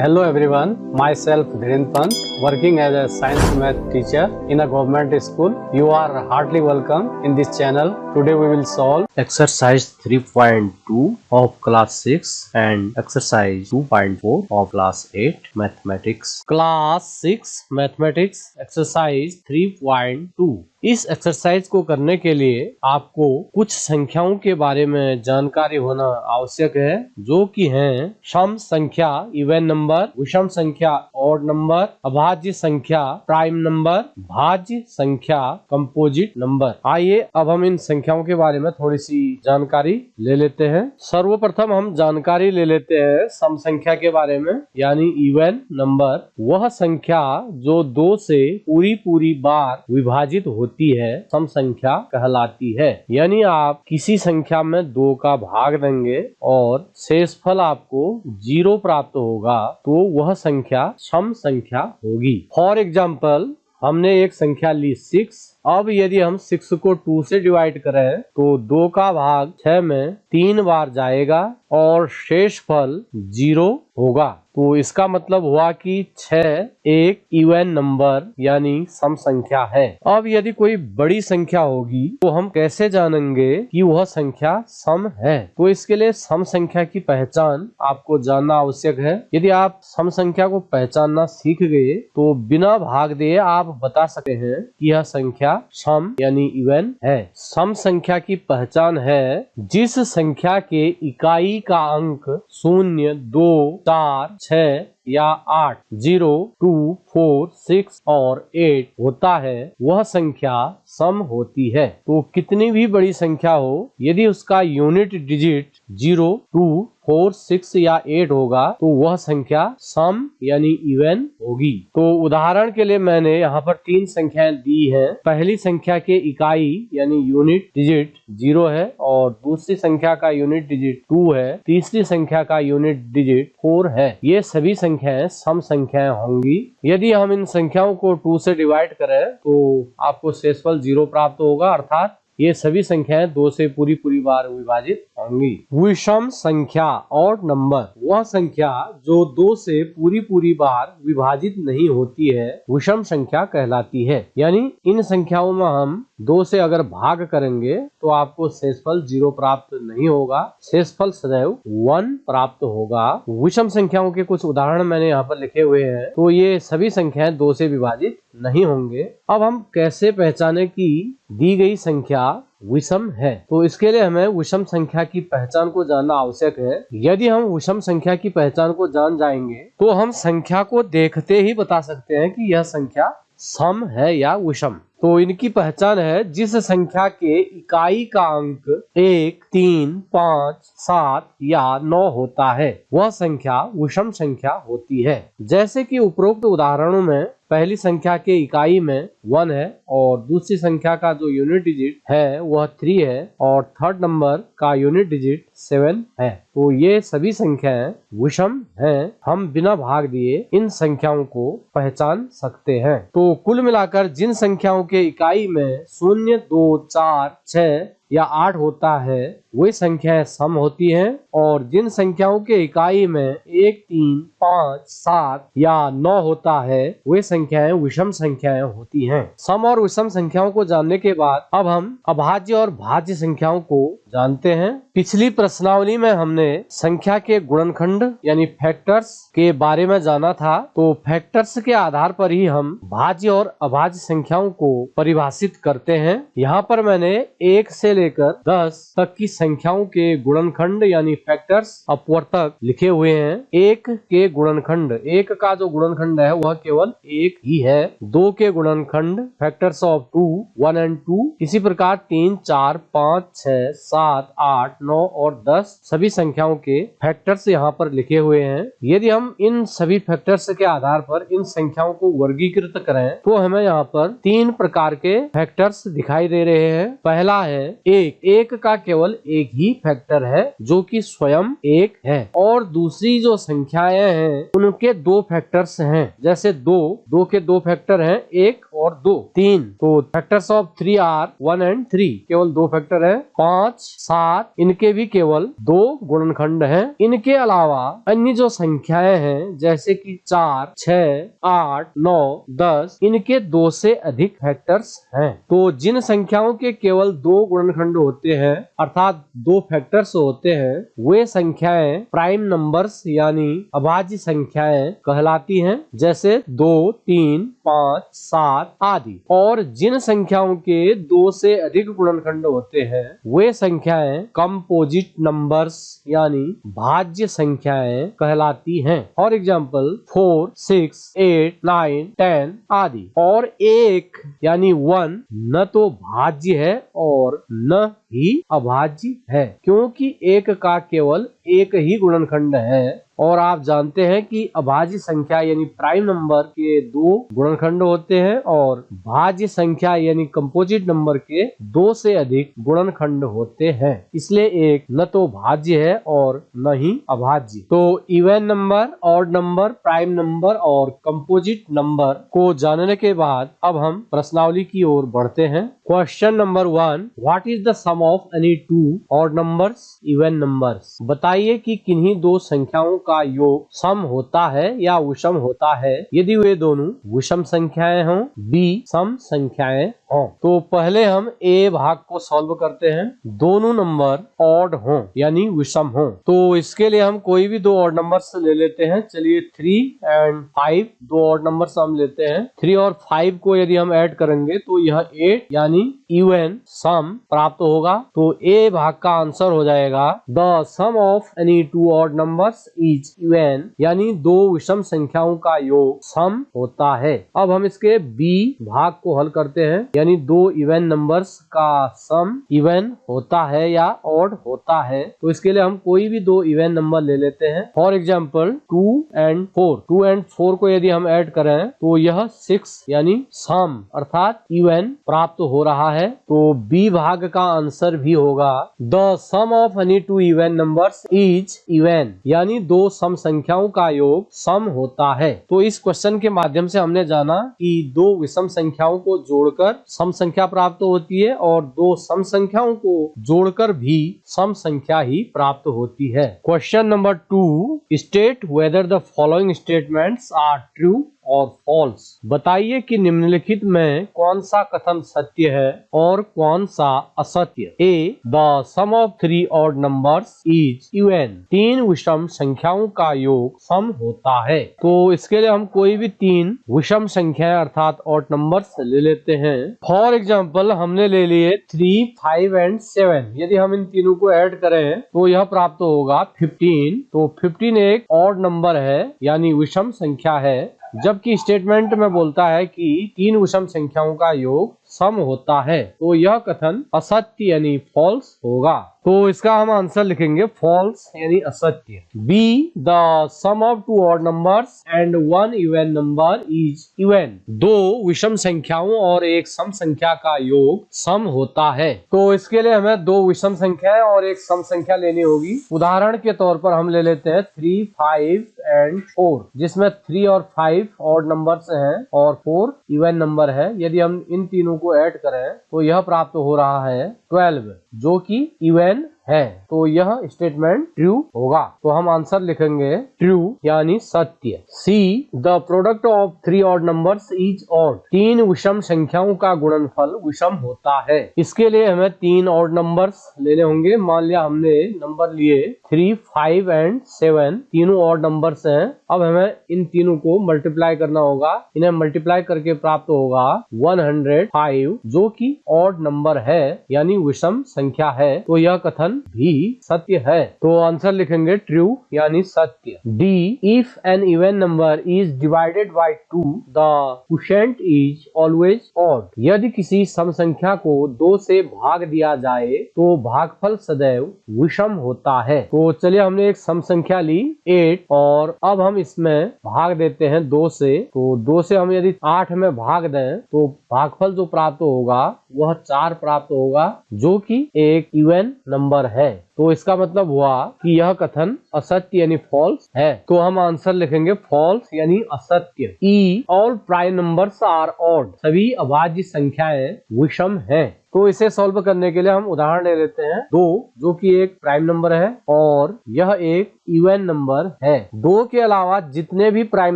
Hello everyone, myself Dhiren Pant, working as a science math teacher in a government school. You are heartily welcome in this channel. Today we will solve exercise 3.2 of class 6 and exercise 2.4 of class 8 mathematics. Class 6 mathematics exercise 3.2. इस exercise को करने के लिए आपको कुछ संख्याओं के बारे में जानकारी होना आवश्यक है, जो कि हैं सम संख्या इवन नंबर, विषम संख्या ऑड नंबर, अभाज्य संख्या प्राइम नंबर, भाज्य संख्या कंपोजिट नंबर। आइए अब हम इन संख्याओं के बारे में थोड़ी सी जानकारी ले लेते हैं। सर्वप्रथम हम जानकारी ले लेते हैं सम संख्या के बारे में, यानी इवन नंबर वह संख्या जो 2 से पूरी बार विभाजित होती है सम संख्या कहलाती है। यानी आप किसी संख्या में 2 का भाग देंगे और शेषफल आपको 0 प्राप्त होगा तो वह संख्या सम संख्या होगी। फॉर एग्जाम्पल, हमने एक संख्या ली 6। अब यदि हम 6 को 2 से डिवाइड करें तो 2 का भाग 6 में 3 बार जाएगा और शेषफल 0 होगा। तो इसका मतलब हुआ कि 6 एक इवन नंबर यानी सम संख्या है। अब यदि कोई बड़ी संख्या होगी तो हम कैसे जानेंगे कि वह संख्या सम है? तो इसके लिए सम संख्या की पहचान आपको जानना आवश्यक है। यदि आप सम संख्या को पहचानना सीख गए तो बिना भाग दिए आप बता सकते हैं कि यह संख्या सम यानी इवन है। सम संख्या की पहचान है जिस संख्या के इकाई का अंक 0, 2, 4, 6 या 8, 0, 2, 4, 6 और 8 होता है वह संख्या सम होती है। तो कितनी भी बड़ी संख्या हो, यदि उसका यूनिट डिजिट 0, 2, 4, 6 या 8 होगा तो वह संख्या सम यानी इवन होगी। तो उदाहरण के लिए मैंने यहाँ पर 3 संख्याएं दी हैं। पहली संख्या के इकाई यानी यूनिट डिजिट 0 है और दूसरी संख्या का यूनिट डिजिट 2 है, तीसरी संख्या का यूनिट डिजिट 4 है। ये सभी संख्याएं सम संख्याएं होंगी। यदि हम इन संख्याओं को 2 से डिवाइड करें तो आपको शेषफल 0 प्राप्त होगा, अर्थात ये सभी संख्याएं 2 से पूरी बार विभाजित होंगी। विषम संख्या ऑड नंबर वह संख्या जो 2 से पूरी बार विभाजित नहीं होती है विषम संख्या कहलाती है। यानी इन संख्याओं में हम 2 से अगर भाग करेंगे तो आपको शेषफल 0 प्राप्त नहीं होगा, शेषफल सदैव 1 प्राप्त होगा। विषम संख्याओं के कुछ उदाहरण मैंने यहाँ पर लिखे हुए हैं। तो ये सभी संख्याएं 2 से विभाजित नहीं होंगे। अब हम कैसे पहचाने कि दी गई संख्या विषम है? तो इसके लिए हमें विषम संख्या की पहचान को जानना आवश्यक है। यदि हम विषम संख्या की पहचान को जान जाएंगे तो हम संख्या को देखते ही बता सकते हैं कि यह संख्या सम है या विषम। तो इनकी पहचान है जिस संख्या के इकाई का अंक 1, 3, 5, 7 या 9 होता है वह संख्या विषम संख्या होती है। जैसे कि उपरोक्त उदाहरणों में पहली संख्या के इकाई में 1 है और दूसरी संख्या का जो यूनिट डिजिट है वह 3 है और थर्ड नंबर का यूनिट डिजिट 7 है। तो ये सभी संख्याएं विषम हैं। हम बिना भाग दिए इन संख्याओं को पहचान सकते हैं। तो कुल मिलाकर जिन संख्याओं के इकाई में 0, 2, 4, 6 या 8 होता है वे संख्याएं सम होती हैं और जिन संख्याओं के इकाई में 1, 3, 5, 7 या 9 होता है वे संख्याएं विषम संख्याएं होती हैं। सम और विषम संख्याओं को जानने के बाद अब हम अभाज्य और भाज्य संख्याओं को जानते हैं। पिछली प्रश्नावली में हमने संख्या के गुणनखंड यानी फैक्टर्स के बारे में जाना था। तो फैक्टर्स के आधार पर ही हम भाज्य और अभाज्य संख्याओं को परिभाषित करते हैं। यहाँ पर मैंने 1 से लेकर 10 तक की संख्याओं के गुणनखंड यानी फैक्टर्स अपवर्तक तक लिखे हुए हैं। 1 के गुणनखंड, 1 का जो गुणनखंड है वह केवल 1 ही है। 2 के गुणनखंड फैक्टर्स ऑफ 2, 1 and 2, इसी प्रकार 3, 4, 5, 6, 7, 8, 9 और 10 सभी संख्याओं के फैक्टर्स यहाँ पर लिखे हुए हैं। यदि हम इन सभी फैक्टर्स के आधार पर इन संख्याओं को वर्गीकृत करें तो हमें यहाँ पर 3 प्रकार के फैक्टर्स दिखाई दे रहे हैं। पहला है एक का केवल एक ही फैक्टर है जो कि स्वयं एक है, और दूसरी जो संख्याएं हैं उनके दो फैक्टर्स हैं। जैसे दो के दो फैक्टर हैं, 1 और 2। 3, तो फैक्टर्स ऑफ 3 आर 1 एंड 3, केवल दो फैक्टर है। 5, 7, इनके भी केवल दो गुणनखंड हैं। इनके अलावा अन्य जो संख्याएं हैं जैसे कि 4, 6, 8, 9, 10, इनके 2 से अधिक फैक्टर्स हैं। तो जिन संख्याओं के केवल दो गुणनखंड होते हैं अर्थात दो फैक्टर्स होते हैं, वे संख्याएं प्राइम नंबर्स यानी अभाज्य संख्याएं कहलाती हैं, जैसे 2, 3, 5, 7 आदि। और जिन संख्याओं के 2 से अधिक गुणनखंड होते हैं वे संख्याएं कंपोजिट नंबर्स यानी भाज्य संख्याएं कहलाती हैं। फॉर एग्जाम्पल 4, 6, 8, 9, 10 आदि। और 1 यानी 1 न तो भाज्य है और न ही अभाज्य है, क्योंकि 1 का केवल एक ही गुणनखंड है। और आप जानते हैं कि अभाज्य संख्या यानी प्राइम नंबर के दो गुणनखंड होते हैं और भाज्य संख्या यानी कंपोजिट नंबर के 2 से अधिक गुणनखंड होते हैं। इसलिए 1 न तो भाज्य है और न ही अभाज्य। तो even number, odd number, prime number और कंपोजिट नंबर को जानने के बाद अब हम प्रश्नावली की ओर बढ़ते हैं। Question number 1, what is the sum of any two odd numbers even numbers. बताइए कि किन्हीं दो संख्याओं का योग सम होता है या विषम होता है यदि वे दोनों विषम संख्याएं हों, बी सम संख्याएं हों। तो पहले हम ए भाग को सॉल्व करते हैं। दोनों नंबर ऑड हों यानी विषम हों, तो इसके लिए हम कोई भी दो ऑड नंबर्स ले लेते हैं। चलिए 3 एंड 5 दो ऑड नंबर्स हम लेते हैं। 3 और 5 को यदि हम ऐड करेंगे तो यह 8 यानी इवन सम प्राप्त होगा। तो ए भाग का आंसर हो जाएगा the sum of any two odd numbers is even, यानी दो विषम संख्याओं का योग सम होता है। अब हम इसके बी भाग को हल करते हैं, यानी दो इवन नंबर्स का सम इवन होता है या ऑड होता है। तो इसके लिए हम कोई भी दो इवन नंबर ले लेते हैं। For example 2 and 4। 2 एंड 4 को यदि हम ऐड करें तो यह 6 यानी सम अर्थात इवन प्राप्त हो रहा है। तो बी भाग का आंसर भी होगा the sum of any two even numbers is even, यानी दो सम संख्याओं का योग सम होता है। तो इस क्वेश्चन के माध्यम से हमने जाना कि दो विषम संख्याओं को जोड़कर सम संख्या प्राप्त होती है और दो सम संख्याओं को जोड़कर भी सम संख्या ही प्राप्त होती है। Question number 2, state whether the following statements are true और फॉल्स। बताइए कि निम्नलिखित में कौन सा कथन सत्य है और कौन सा असत्य। A the sum of 3 odd numbers is even, तीन विषम संख्याओं का योग सम होता है। तो इसके लिए हम कोई भी तीन विषम संख्याएं अर्थात ऑड नंबर्स ले लेते हैं। फॉर एग्जाम्पल हमने ले लिए 3, 5 एंड 7। यदि हम इन तीनों को ऐड करें तो यह प्राप्त होगा 15। तो 15 एक ऑड नंबर है यानी विषम संख्या है, जबकि स्टेटमेंट में बोलता है कि तीन विषम संख्याओं का योग सम होता है। तो यह कथन असत्य यानी फॉल्स होगा। तो इसका हम आंसर लिखेंगे फॉल्स यानी असत्य। B the sum of two odd numbers and one even number is even, दो विषम संख्याओं और एक सम संख्या का योग सम होता है। तो इसके लिए हमें दो विषम संख्याएं और एक सम संख्या लेनी होगी। उदाहरण के तौर पर हम ले लेते हैं 3, 5 एंड 4, जिसमें 3 और 5 ऑड नंबर्स हैं और 4 इवन नंबर है। यदि हम इन तीनों को ऐड करें तो यह प्राप्त हो रहा है 12, जो कि इवन है। तो यह स्टेटमेंट ट्रू होगा। तो हम आंसर लिखेंगे ट्रू यानी सत्य। See the product of 3 odd numbers is odd, तीन विषम संख्याओं का गुणनफल विषम होता है। इसके लिए हमें 3 ऑड नंबर्स लेने होंगे। मान लिया हमने नंबर लिए 3, 5 एंड 7, तीनों ऑड नंबर्स हैं। अब हमें इन तीनों को मल्टीप्लाई करना होगा। इन्हें मल्टीप्लाई करके प्राप्त होगा 105, जो कि ऑड नंबर है यानी विषम संख्या है। तो यह कथन भी सत्य है। तो आंसर लिखेंगे ट्रू यानी सत्य। D, if an even number is divided by 2 the quotient is always odd. यदि किसी सम संख्या को 2 से भाग दिया जाए तो भागफल सदैव विषम होता है। तो चलिए हमने एक सम संख्या ली 8 और अब हम इसमें भाग देते हैं 2 से। तो 2 से हम यदि 8 में भाग दें तो भागफल जो प्राप्त होगा वह 4 प्राप्त होगा, जो कि एक इवन नंबर है। तो इसका मतलब हुआ कि यह कथन असत्य यानी फॉल्स है। तो हम आंसर लिखेंगे फॉल्स यानी असत्य। E, all prime numbers are odd. सभी अभाज्य संख्याएं विषम हैं। तो इसे सॉल्व करने के लिए हम उदाहरण ले लेते हैं 2, जो कि एक प्राइम नंबर है और यह एक इवन नंबर है। 2 के अलावा जितने भी प्राइम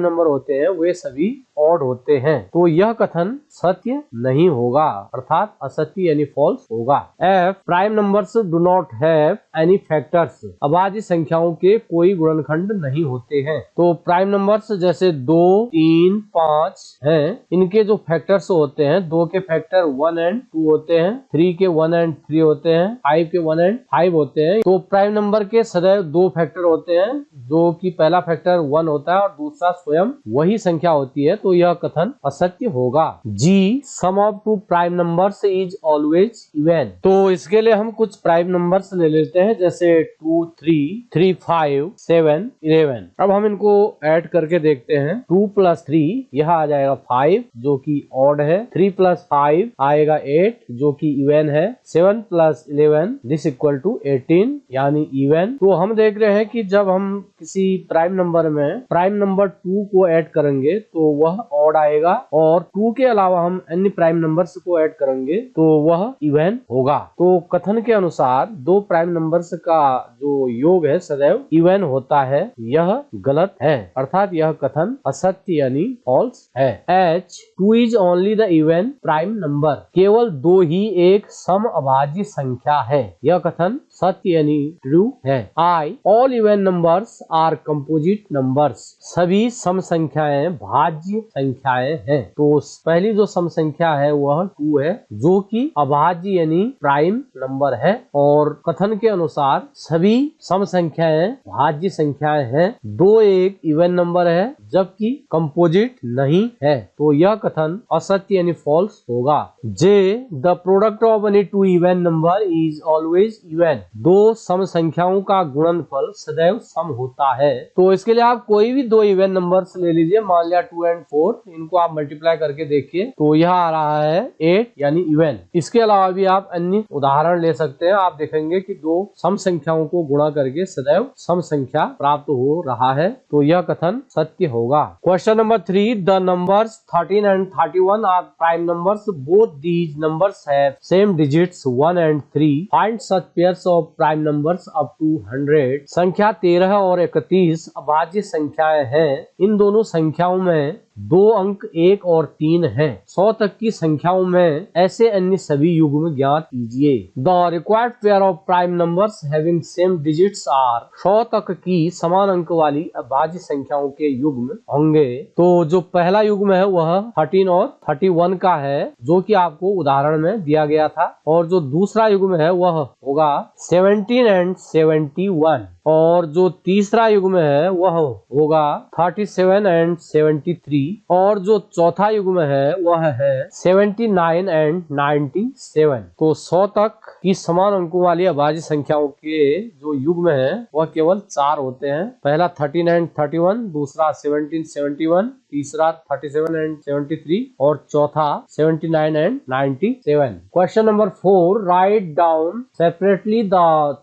नंबर होते हैं वे सभी ऑड होते हैं। तो यह कथन सत्य नहीं होगा, अर्थात असत्य यानी फॉल्स होगा। F, prime numbers do not have any factors. अभाज्य संख्याओं के कोई गुणनखंड नहीं होते हैं। तो प्राइम नंबर्स जैसे 2, 3, 5 हैं, इनके जो फैक्टर्स होते हैं 2 के फैक्टर 1 एंड 2 होते हैं, 3 के 1 एंड 3 होते हैं, 5 के 1 एंड 5 होते हैं। तो प्राइम नंबर के सदैव 2 फैक्टर होते हैं, जो कि पहला फैक्टर 1 होता है और दूसरा स्वयं वही संख्या होती है। तो यह कथन असत्य होगा। G, sum of 2 prime numbers is always even. तो इसके लिए हम कुछ प्राइम नंबर्स ले लेते हैं, जैसे 2, 3, 3, 5, 7, 11। अब हम इनको ऐड करके देखते हैं। 2 + 3 यह आ जाएगा 5, जो कि ऑड है। 3 + 5 आएगा 8, जो कि इवन है। 7 + 11 दिस इक्वल टू 18 यानी इवन। तो हम देख रहे हैं कि जब हम किसी प्राइम नंबर में प्राइम नंबर 2 को ऐड करेंगे तो वह ऑड आएगा, और 2 के अलावा हम अन्य प्राइम नंबर्स को ऐड करेंगे तो वह इवन होगा। तो कथन के अनुसार 2 प्राइम नंबर्स का जो योग है सदैव इवन होता है, यह गलत है, अर्थात यह कथन असत्य यानी फॉल्स है। H, 2 is only the even prime number. केवल 2 ही एक सम अभाज्य संख्या है, यह कथन सत्य यानी ट्रू है। I, all even numbers are composite numbers. सभी सम संख्याएं भाज्य संख्याएं हैं। तो पहली जो सम संख्या है वह 2 है, जो कि अभाज्य यानी प्राइम नंबर है, और कथन के अनुसार सभी सम संख्याएं भाज्य संख्याएं हैं। 2 एक इवन नंबर है जबकि कंपोजिट नहीं है। तो यह कथन असत्य यानी फॉल्स होगा। J, the product of any 2 even number is always even. 2 सम संख्याओं का गुणनफल सदैव सम होता है। तो इसके लिए आप कोई भी 2 इवन नंबर्स ले लीजिए, मान लिया 2 और 4, इनको आप मल्टीप्लाई करके देखिए तो यह आ रहा है 8 यानी इवन। इसके अलावा भी आप अन्य उदाहरण ले सकते हैं। आप देखेंगे कि 2 सम संख्याओं को गुणा करके सदैव सम संख्या प्राप्त हो रहा है। तो यह कथन सत्य होगा। Question number 3, the numbers 13 and 31 are prime numbers. Both these numbers have same digits 1 and 3. Find such pairs of prime numbers up to 100। संख्या 13 और 31 अभाज्य संख्याएं हैं। इन दोनों संख्याओं में 2 अंक 1 और 3 हैं। 100 तक की संख्याओं में ऐसे अन्य सभी युग्म ज्ञात कीजिए। The required pair of prime numbers having same digits are. 100 तक की समान अंक वाली अभाज्य संख्याओं के युग्म होंगे। तो जो पहला युग्म है वह 13 और 31 का है, जो कि आपको उदाहरण में दिया गया था, और जो दूसरा युग्म है वह होगा 17 and 71, और जो तीसरा युग्म है वह होगा 37 and 73, और जो चौथा युग्म है वह है 79 and 97। तो 100 तक की समान अंकों वाली अभाज्य संख्याओं के जो युग्म है वह केवल 4 होते हैं। पहला 13 and 31, दूसरा 17, 71, तीसरा 37 and 73, और चौथा 79 and 97। Question number 4, write down separately the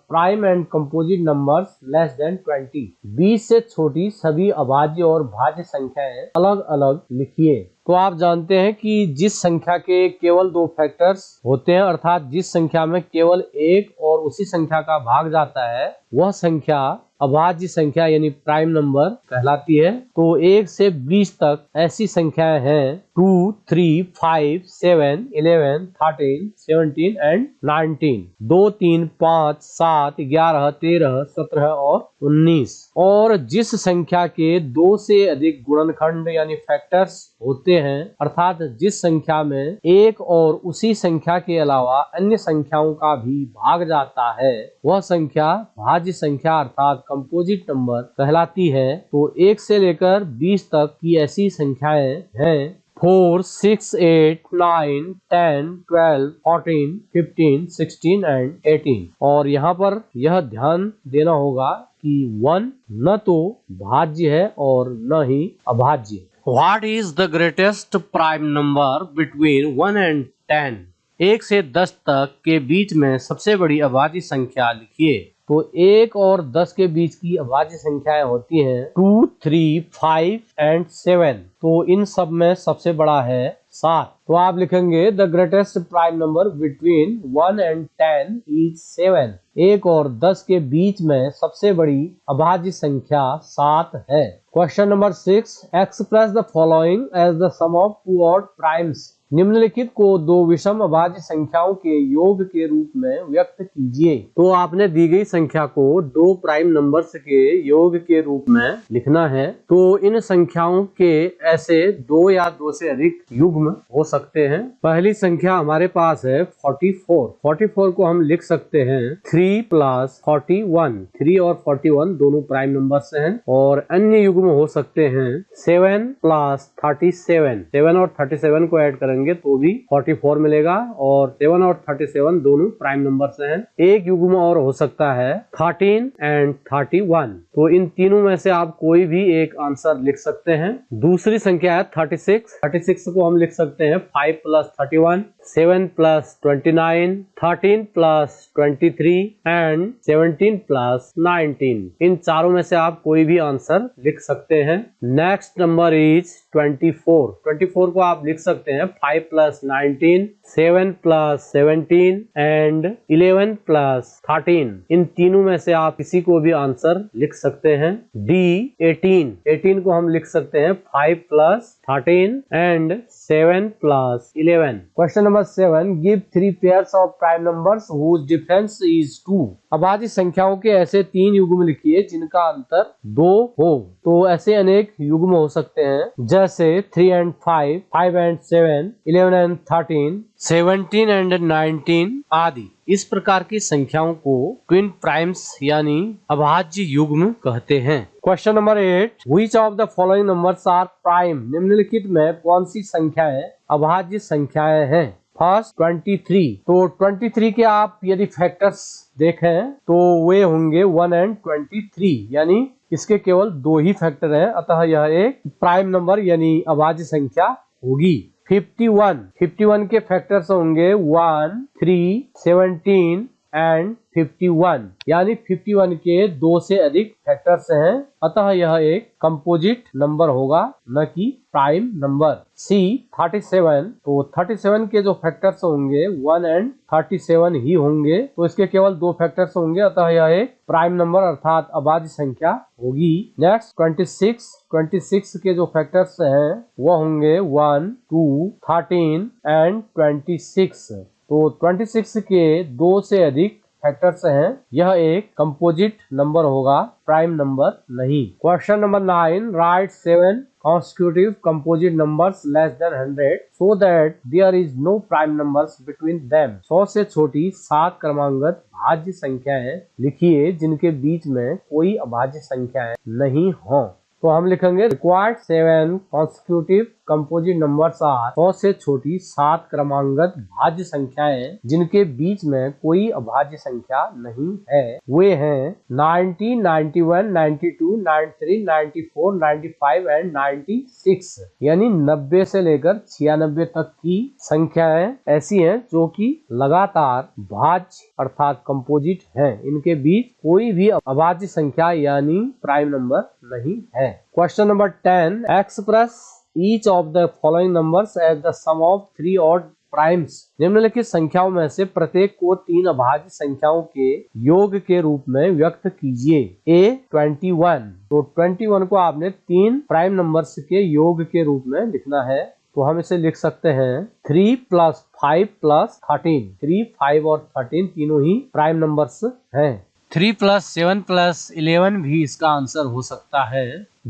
prime and composite numbers less than 20। 20 से छोटी सभी अभाज्य और भाज्य संख्याएं अलग अलग लिखिए। तो आप जानते हैं कि जिस संख्या के केवल 2 फैक्टर्स होते हैं, अर्थात जिस संख्या में केवल एक और उसी संख्या का भाग जाता है, वह संख्या अभाज्य संख्या यानी प्राइम नंबर कहलाती है। तो 1 से 20 तक ऐसी संख्याएं हैं 2, 3, 5, 7, 11, 13, 17 एंड 19। 2, 3, 5, 7, 11, 13, 17 और 19। और जिस संख्या के 2 से अधिक गुणनखंड यानी फैक्टर्स होते हैं, अर्थात जिस संख्या में एक और उसी संख्या के अलावा अन्य संख्याओं का भी भाग जाता है, वह संख्या भाज्य संख्या अर्थात कंपोजिट नंबर कहलाती है। तो 1 से लेकर 20 तक की ऐसी संख्याएं हैं 4, 6, 8, 9, 10, 12, 14, 15, 16 एंड 18। और यहाँ पर यह ध्यान देना होगा कि 1 न तो भाज्य है और न ही अभाज्य। What is the greatest prime number between 1 and 10? 1 से 10 तक के बीच में सबसे बड़ी अभाज्य संख्या लिखिए। तो 1 और 10 के बीच की अभाज्य संख्याएं होती हैं 2, 3, 5 एंड 7। तो इन सब में सबसे बड़ा है 7। तो आप लिखेंगे the greatest prime number between 1 and 10 is 7। 1 और 10 के बीच में सबसे बड़ी अभाज्य संख्या 7 है। Question number 6, express the following as the sum of two odd primes. निम्नलिखित को दो विषम अभाज्य संख्याओं के योग के रूप में व्यक्त कीजिए। तो आपने दी गई संख्या को दो प्राइम नंबर्स के योग के रूप में लिखना है। तो इन संख्याओं के ऐसे 2 या 2 से अधिक युग्म हो सकते हैं। पहली संख्या हमारे पास है 44। 44 को हम लिख सकते हैं 3 + 41। 3 और 41 दोनों प्राइम नंबर्स हैं। और अन्य युग्म हो सकते हैं 7 + 37। 7 और 37 को ऐड करेंगे तो भी 44 मिलेगा। और 7 और 37 दोनों प्राइम नंबर्स हैं। एक युग्म और हो सकता है 13 एंड 31। तो इन तीनों में से आप कोई भी एक आंसर लिख सकते हैं। दूसरी संख्या है 36। 36 को हम लिख सकते हैं 5 + 31, 7 + 29, 13 + 23 एंड 17 + 19। इन चारों में से आप कोई भी आंसर लिख सकते हैं। Next number is 24। 24 को आप लिख सकते हैं 5 + 19, 7 + 17 एंड 11 + 13। इन तीनों में से आप किसी को भी आंसर लिख सकते हैं। डी 18। 18 को हम लिख सकते हैं 5 + 13 and 7 + 11। Question number 7, give 3 pairs of prime numbers whose difference is 2। अभाज्य संख्याओं के ऐसे 3 युग्म लिखिए जिनका अंतर 2 हो। तो ऐसे अनेक युग्म हो सकते हैं जैसे 3 and 5, 5 and 7, 11 and 13, 17 and 19 आदि। इस प्रकार की संख्याओं को ट्विन प्राइम्स यानी अभाज्य युग्म कहते हैं। Question number 8, which of the following numbers are prime. निम्नलिखित में कौन सी संख्याएं अभाज्य संख्याएं हैं। फर्स्ट 23। तो 23 के आप यदि फैक्टर्स देखें तो वे होंगे 1 and 23, यानी इसके केवल 2 ही फैक्टर हैं, अतः यह एक प्राइम नंबर यानी अभाज्य संख्या होगी। 51 के फैक्टर्स होंगे 1, 3, 17 एंड 51, यानी 51 के 2 से अधिक फैक्टर्स हैं, अतः यह एक कंपोजिट नंबर होगा न कि प्राइम नंबर। सी 37। तो 37 के जो फैक्टर्स होंगे 1 and 37 ही होंगे, तो इसके केवल 2 फैक्टर्स होंगे, अतः यह एक प्राइम नंबर अर्थात अभाज्य संख्या होगी। नेक्स्ट 26 के जो फैक्टर्स हैं वह होंगे 1, 2, 13 एंड 26। तो 26 के 2 से अधिक फैक्टर्स हैं, यह एक कंपोजिट नंबर होगा, प्राइम नंबर नहीं। Question number 9, right 7 consecutive composite numbers less than 100 so that there is no prime numbers between them। 100 से छोटी 7 क्रमांगत भाज्य संख्याएं लिखिए जिनके बीच में कोई अभाज्य संख्याएं नहीं हों। तो हम लिखेंगे required 7 consecutive composite numbers are. 100 से छोटी 7 क्रमांगत भाज्य संख्याएं जिनके बीच में कोई अभाज्य संख्या नहीं है, वे हैं 90, 91, 92, 93, 94, 95 एंड 96। यानी 90 से लेकर 96 तक की संख्याएं ऐसी हैं जो कि लगातार भाज्य अर्थात कंपोजिट हैं। इनके बीच कोई भी अभाज्य संख्या यानी प्राइम नंबर नहीं है। Question number 10, express each of the following numbers as the sum of 3 odd primes. निम्नलिखित संख्याओं में से प्रत्येक को 3 अभाज्य संख्याओं के योग के रूप में व्यक्त कीजिए। A 21, तो 21 को आपने 3 प्राइम नंबर्स के योग के रूप में लिखना है। तो हम इसे लिख सकते हैं 3 + 5 + 13। 3, 5 और 13 तीनों ही प्राइम नंबर्स हैं। 3 + 7 + 11 भी इसका आंसर हो सकता है।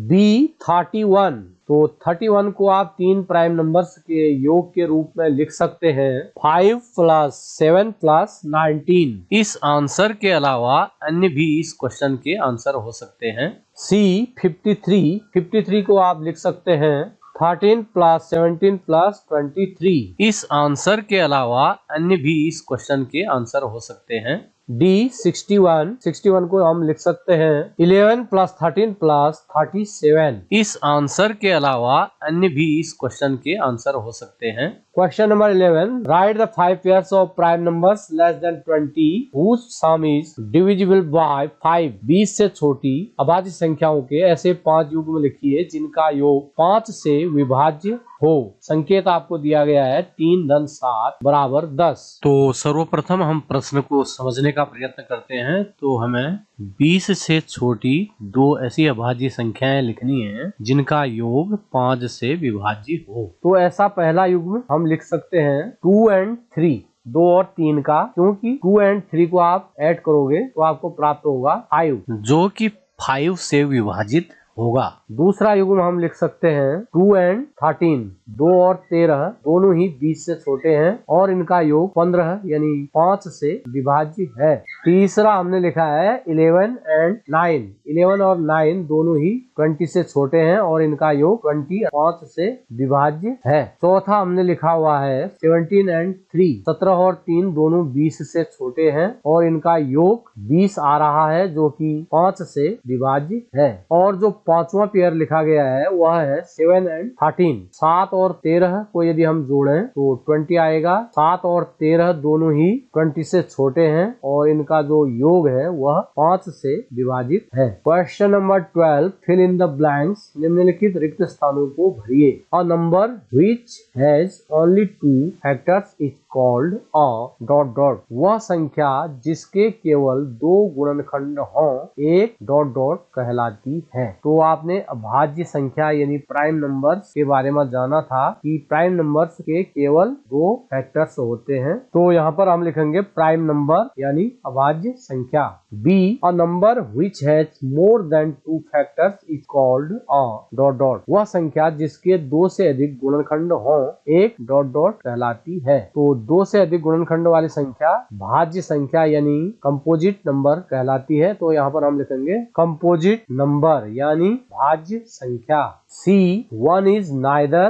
B 31, तो 31 को आप 3 प्राइम नंबर्स के योग के रूप में लिख सकते हैं 5 + 7 + 19। इस आंसर के अलावा अन्य भी इस क्वेश्चन के आंसर हो सकते हैं। C 53, 53 को आप लिख सकते हैं 13 + 17 + 23। इस आंसर के अलावा अन्य भी इस क्वेश्चन के आंसर हो सकते हैं। D 61, 61 को हम लिख सकते हैं 11 + 13 + 37। इस आंसर के अलावा अन्य भी इस क्वेश्चन के आंसर हो सकते हैं। Question number 11, right the 5 pairs of prime numbers less than 20 whose sum is divisible by 5। 20 से छोटी अभाज्य संख्याओं के ऐसे 5 युग्म लिखिए जिनका योग 5 से विभाज्य हो। संकेत आपको दिया गया है 3 × 7 = 10। तो सर्वप्रथम हम प्रश्न को समझने का प्रयत्न करते हैं। तो हमें 20 से छोटी 2 ऐसी अभाज्य संख्याएं लिखनी है जिनका योग 5 से विभाज्य हो। तो ऐसा पहला युग्म हम लिख सकते हैं 2 और 3, 2 और 3 का, क्योंकि 2 और 3 को आप ऐड करोगे तो आपको प्राप्त होगा 5, जो कि 5 से विभाजित होगा। दूसरा युग्म हम लिख सकते हैं 2 और 13, 2 और 13 दोनों ही 20 से छोटे हैं और इनका योग 15 यानी 5 से विभाज्य है। तीसरा हमने लिखा है 11 और 9, 11 और 9 दोनों ही 20 से छोटे हैं और इनका योग 20 5 से विभाज्य है। चौथा हमने लिखा हुआ है 17 और 3, 17 और 3 दोनों 20 से छोटे हैं और इनका योग 20 आ रहा है जो कि 5 से विभाज्य है। और जो पांचवा पेयर लिखा गया है वह है 7 और 13। 7 और 13 को यदि हम जोड़ें तो 20 आएगा। 7 और 13 दोनों ही 20 से छोटे हैं और इनका जो योग है वह 5 से विभाजित है। Question number 12, fill in the blanks. निम्नलिखित रिक्त स्थानों को भरिए। A number which has only 2 factors is called a ... वह संख्या जिसके केवल 2 गुणनखंड हों एक ... कहलाती है। तो आपने अभाज्य संख्या यानी प्राइम नंबर्स के बारे में जाना था कि प्राइम नंबर्स के केवल 2 फैक्टर्स होते हैं। तो यहाँ पर हम लिखेंगे प्राइम नंबर यानी अभाज्य संख्या। B, a number which has more than 2 factors is called a ... वह संख्या जिसके 2 से अधिक गुणनखंड हों एक ... कहलाती है। तो 2 से अधिक गुणनखंड वाली संख्या भाज्य संख्या यानी कंपोजिट नंबर कहलाती है। तो यहाँ पर हम लिखेंगे कंपोजिट नंबर यानी भाज्य संख्या। C, 1 is neither ...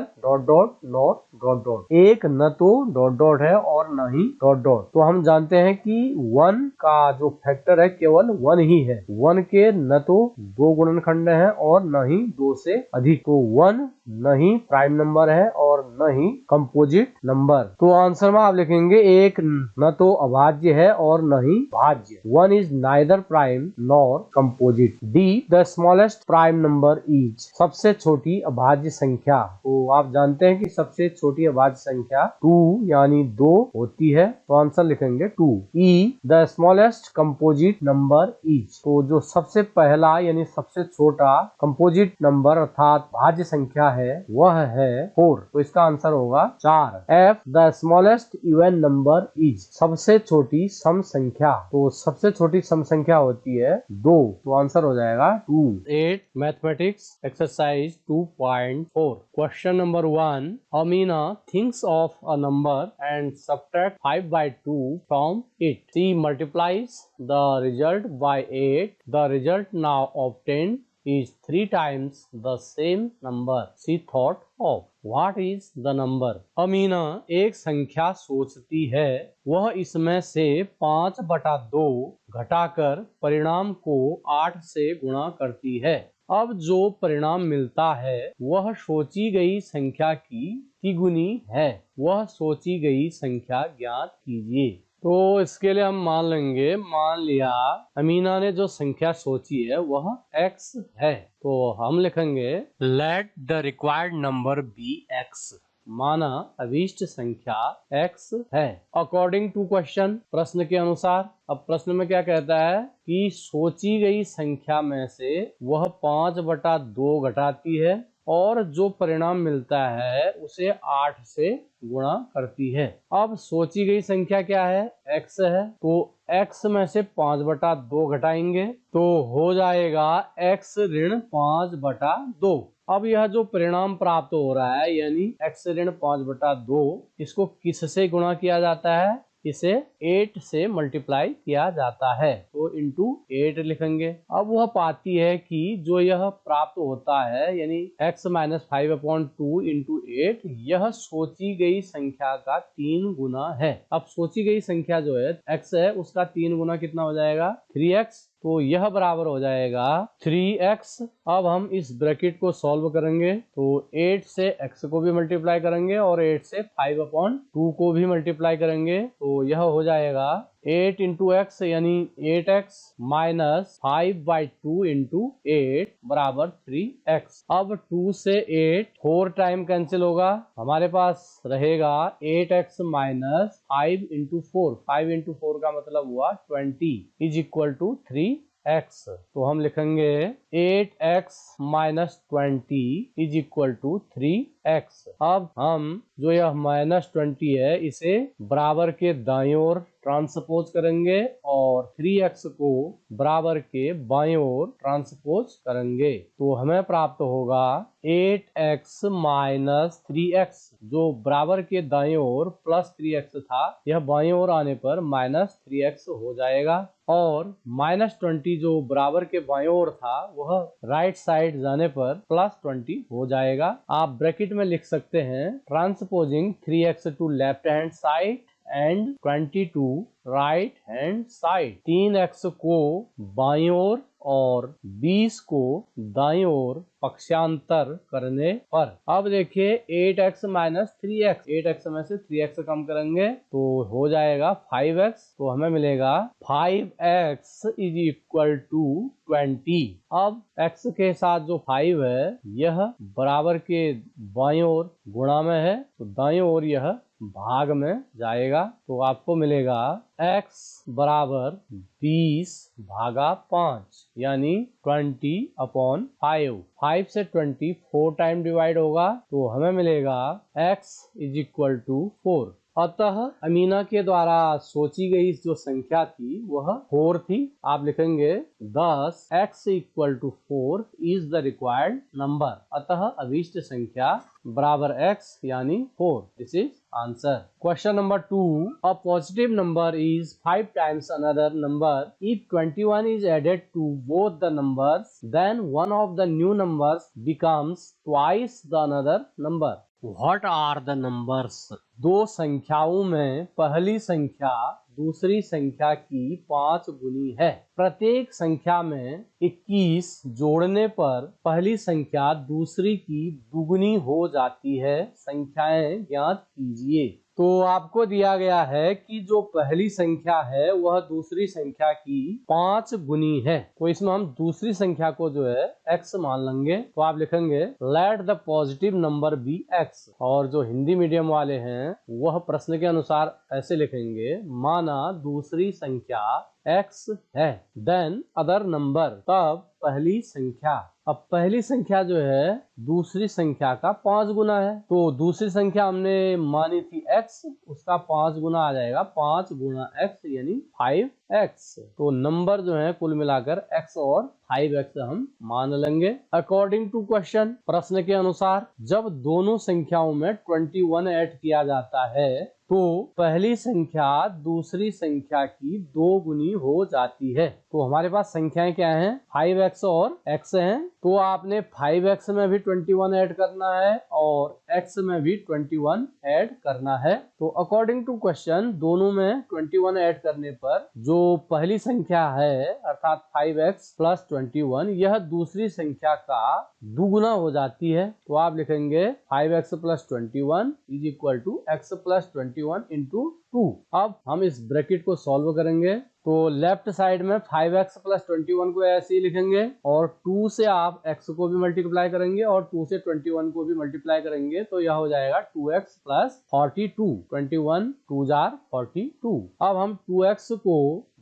एक न तो ... है और न ही ... तो हम जानते हैं कि 1 का जो फैक्टर है केवल 1 ही है। 1 के न तो 2 गुणनखंड है और न ही 2 से अधिक। तो 1 न ही प्राइम नंबर है और न ही कंपोजिट नंबर। तो आंसर में आप लिखेंगे एक न तो अभाज्य है और न ही भाज्य। 1 is neither prime nor composite। D, the smallest prime number is। सबसे छोटी अभाज्य संख्या। तो आप जानते हैं कि सबसे छोटी अभाज्य संख्या 2 यानी 2 होती है। तो आंसर लिखेंगे 2। E, the smallest composite number is। तो जो सबसे पहला यानी सबसे छोटा कंपोजिट नंबर अर्थात भाज्य संख्या है वह है 4। तो इसका आंसर होगा 4। F, the smallest even number is। सबसे छोटी सम संख्या। तो सबसे छोटी सम संख्या होती है 2। तो आंसर हो जाएगा 2। 8 mathematics exercise 2.4। Question number 1, Amina thinks of a number and subtract 5/2 from it। She multiplies the result by 8। The result now obtained is 3 times the same number she thought of। What is the number? Amina एक संख्या सोचती है। वह इसमें से 5/2 घटाकर परिणाम को 8 से गुणा करती है। अब जो परिणाम मिलता है वह सोची गई संख्या की तिगुनी है। वह सोची गई संख्या ज्ञात कीजिए। तो इसके लिए हम मान लेंगे, मान लिया अमीना ने जो संख्या सोची है वह x है। तो हम लिखेंगे let the required number be x। माना अभीष्ट संख्या x है। अकॉर्डिंग टू क्वेश्चन, प्रश्न के अनुसार। अब प्रश्न में क्या कहता है कि सोची गई संख्या में से वह 5/2 घटाती है और जो परिणाम मिलता है उसे 8 से गुणा करती है। अब सोची गई संख्या क्या है, x है, तो x में से 5/2 घटाएंगे तो हो जाएगा x ऋण 5/2। अब यह जो परिणाम प्राप्त हो रहा है यानी x ऋण 5/2, इसको किससे गुणा किया जाता है, इसे 8 से मल्टीप्लाई किया जाता है, तो इंटू 8 लिखेंगे। अब वह पाती है कि जो यह प्राप्त होता है यानी x - 5/2 इंटू 8, यह सोची गई संख्या का 3 गुना है। अब सोची गई संख्या जो है x है, उसका 3 गुना कितना हो जाएगा, 3x, तो यह बराबर हो जाएगा 3x। अब हम इस ब्रैकेट को सॉल्व करेंगे तो 8 से x को भी मल्टीप्लाई करेंगे और 8 से 5/2 को भी मल्टीप्लाई करेंगे, तो यह हो जाएगा 8 इंटू एक्स यानी 8x माइनस 5/2 इंटू 8 बराबर 3x। अब 2 से 8 4 टाइम कैंसिल होगा, हमारे पास रहेगा 8x माइनस 5 इंटू 4। 5 इंटू 4 का मतलब हुआ 20 इज इक्वल टू 3x। तो हम लिखेंगे 8x minus 20 is equal to 3x। अब हम जो यह -20 है इसे बराबर के दाईं ओर ट्रांसपोज करेंगे और 3x को बराबर के बाईं ओर ट्रांसपोज करेंगे, तो हमें प्राप्त होगा 8x माइनस 3x, जो बराबर के दाईं ओर प्लस 3x था, यह बाईं ओर आने पर -3x हो जाएगा। और -20 जो बराबर के बाईं ओर था वह राइट साइड जाने पर +20 हो जाएगा। आप ब्रैकेट में लिख सकते हैं transposing 3x to left hand side and 20 to right hand side. 3x को बाईं ओर और 20 को दाईं ओर पक्षांतर करने पर। अब देखिए 8x माइनस 3x, 8x में से 3x कम करेंगे तो हो जाएगा 5x, तो हमें मिलेगा 5x इज इक्वल टू 20। अब x के साथ जो 5 है यह बराबर के बाईं ओर गुणा में है, तो दाईं ओर यह भाग में जाएगा, तो आपको मिलेगा x बराबर 20/5 यानी 20/5। 5 से 20 4 टाइम डिवाइड होगा तो हमें मिलेगा x इज इक्वल टू 4। अतः अमीना के द्वारा सोची गई जो संख्या थी वह 4 थी। आप लिखेंगे thus x equal to 4 is the required number. अतः अभीष्ट संख्या बराबर x यानी 4। This is answer. Question number 2, a positive number is 5 times another number. If 21 is added to both the numbers, then one of the new numbers becomes twice the another number. What are the numbers? दो संख्याओं में पहली संख्या दूसरी संख्या की 5 गुनी है। प्रत्येक संख्या में 21 जोड़ने पर पहली संख्या दूसरी की दुगुनी हो जाती है। संख्याएं ज्ञात कीजिए। तो आपको दिया गया है कि जो पहली संख्या है वह दूसरी संख्या की 5 गुनी है, तो इसमें हम दूसरी संख्या को जो है x मान लेंगे। तो आप लिखेंगे let the positive number be x, और जो हिंदी मीडियम वाले हैं वह प्रश्न के अनुसार ऐसे लिखेंगे माना दूसरी संख्या x है, देन अदर नंबर, तब पहली संख्या। अब पहली संख्या जो है दूसरी संख्या का 5 गुना है, तो दूसरी संख्या हमने मानी थी x, उसका 5 गुना आ जाएगा, 5 गुना x यानी 5x। तो नंबर जो है कुल मिलाकर x और 5x हम मान लेंगे। अकॉर्डिंग टू क्वेश्चन, प्रश्न के अनुसार जब दोनों संख्याओं में 21 ऐड किया जाता है तो पहली संख्या दूसरी संख्या की 2 गुनी हो जाती है। तो हमारे पास संख्याएं क्या हैं, 5x और x हैं, तो आपने 5x में भी 21 ऐड करना है और x में भी 21 ऐड करना है। तो अकॉर्डिंग टू क्वेश्चन दोनों में 21 ऐड करने पर जो पहली संख्या है अर्थात 5x प्लस 21, यह दूसरी संख्या का दुगुना हो जाती है। तो आप लिखेंगे 5x plus 21 is equal to x plus 21 into 2। अब हम इस ब्रैकेट को सॉल्व करेंगे तो लेफ्ट साइड में 5x प्लस 21 को ऐसे ही लिखेंगे और 2 से आप x को भी मल्टीप्लाई करेंगे और 2 से 21 को भी मल्टीप्लाई करेंगे तो यह हो जाएगा 2x प्लस 42। 21 2 जार 42। अब हम 2x को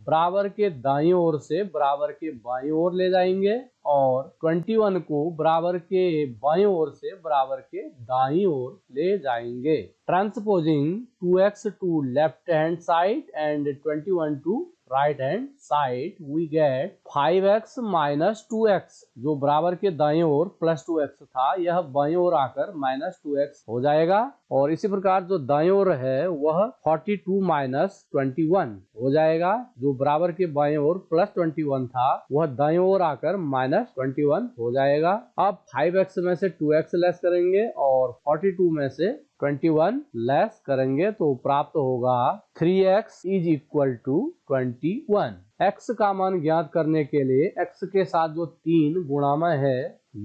बराबर के दाईं ओर से बराबर के बाईं ओर ले जाएंगे और 21 को बराबर के बाईं ओर से बराबर के दाईं ओर ले जाएंगे। Transposing 2x to left hand side and 21 to right hand side we get 5x minus 2x, जो बराबर के दाईं ओर प्लस 2x था यह बाईं ओर आकर माइनस 2x हो जाएगा और इसी प्रकार जो दाईं ओर है वह 42 माइनस 21 हो जाएगा, जो बराबर के बाईं ओर प्लस 21 था वह दाईं ओर आकर माइनस 21 हो जाएगा। अब 5x में से 2x लेस करेंगे और 42 में से 21 लेस करेंगे तो प्राप्त होगा 3x is equal to 21। x का मान ज्ञात करने के लिए x के साथ जो 3 गुणामय है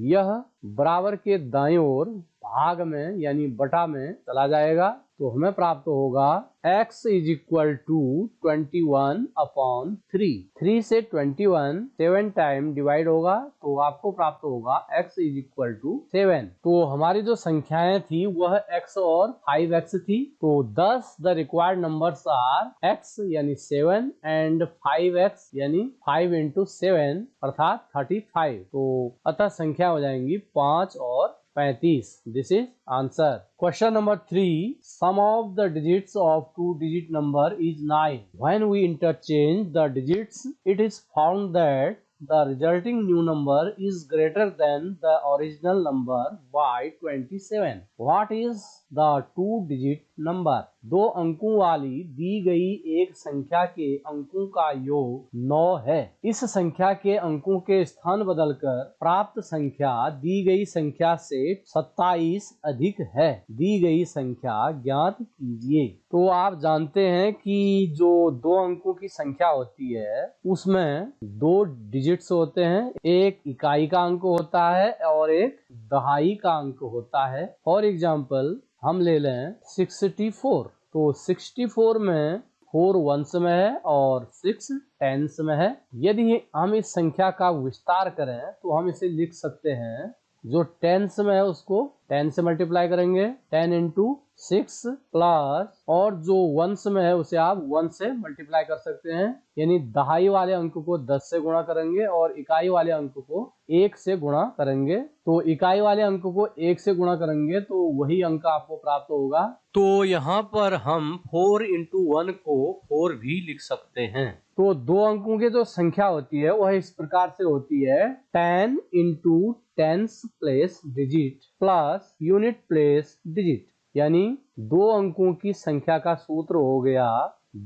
यह बराबर के दाईं ओर भाग में यानी बटा में चला जाएगा तो हमें प्राप्त होगा x is equal to 21 upon 3। 3 से 21 7 टाइम डिवाइड होगा तो आपको प्राप्त होगा x इज इक्वल टू 7। तो हमारी जो संख्याएं थी वह x और 5x थी, तो 10 the required numbers are x यानी 7 एंड 5x यानी 5 इंटू 7 अर्थात 35। तो अतः संख्या हो जाएंगी 5 और 35। This is answer. Question number 3. Sum of the digits of two-digit number is 9. When we interchange the digits, it is found that the resulting new number is greater than the original number by 27. What is the two-digit number? 2 अंकों वाली दी गई एक संख्या के अंकों का योग 9 है। इस संख्या के अंकों के स्थान बदलकर प्राप्त संख्या दी गई संख्या से 27 अधिक है। दी गई संख्या ज्ञात कीजिए। तो आप जानते हैं कि जो 2 अंकों की संख्या होती है उसमें 2 डिजिट्स होते हैं, एक इकाई का अंक होता है और एक दहाई का अंक होता है। फॉर एग्जाम्पल हम ले लें 64, तो 64 में 4 वंस में है और 6 टेंस में है। यदि हम इस संख्या का विस्तार करें तो हम इसे लिख सकते हैं, जो टेंस में है उसको 10 से मल्टीप्लाई करेंगे 10 इंटू 6 प्लस, और जो वंस में है उसे आप 1 से मल्टीप्लाई कर सकते हैं, यानी दहाई वाले अंक को 10 से गुणा करेंगे और इकाई वाले अंक को 1 से गुणा करेंगे। तो इकाई वाले अंक को 1 से गुणा करेंगे तो वही अंक आपको प्राप्त होगा। तो यहाँ पर हम 4 इंटू 1 को 4 भी लिख सकते हैं। तो 2 अंकों की जो संख्या होती है वह इस प्रकार से होती है 10 into tens place digit plus unit place digit, यानी 2 अंकों की संख्या का सूत्र हो गया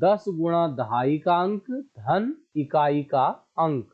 10 गुणा दहाई का अंक धन इकाई का अंक।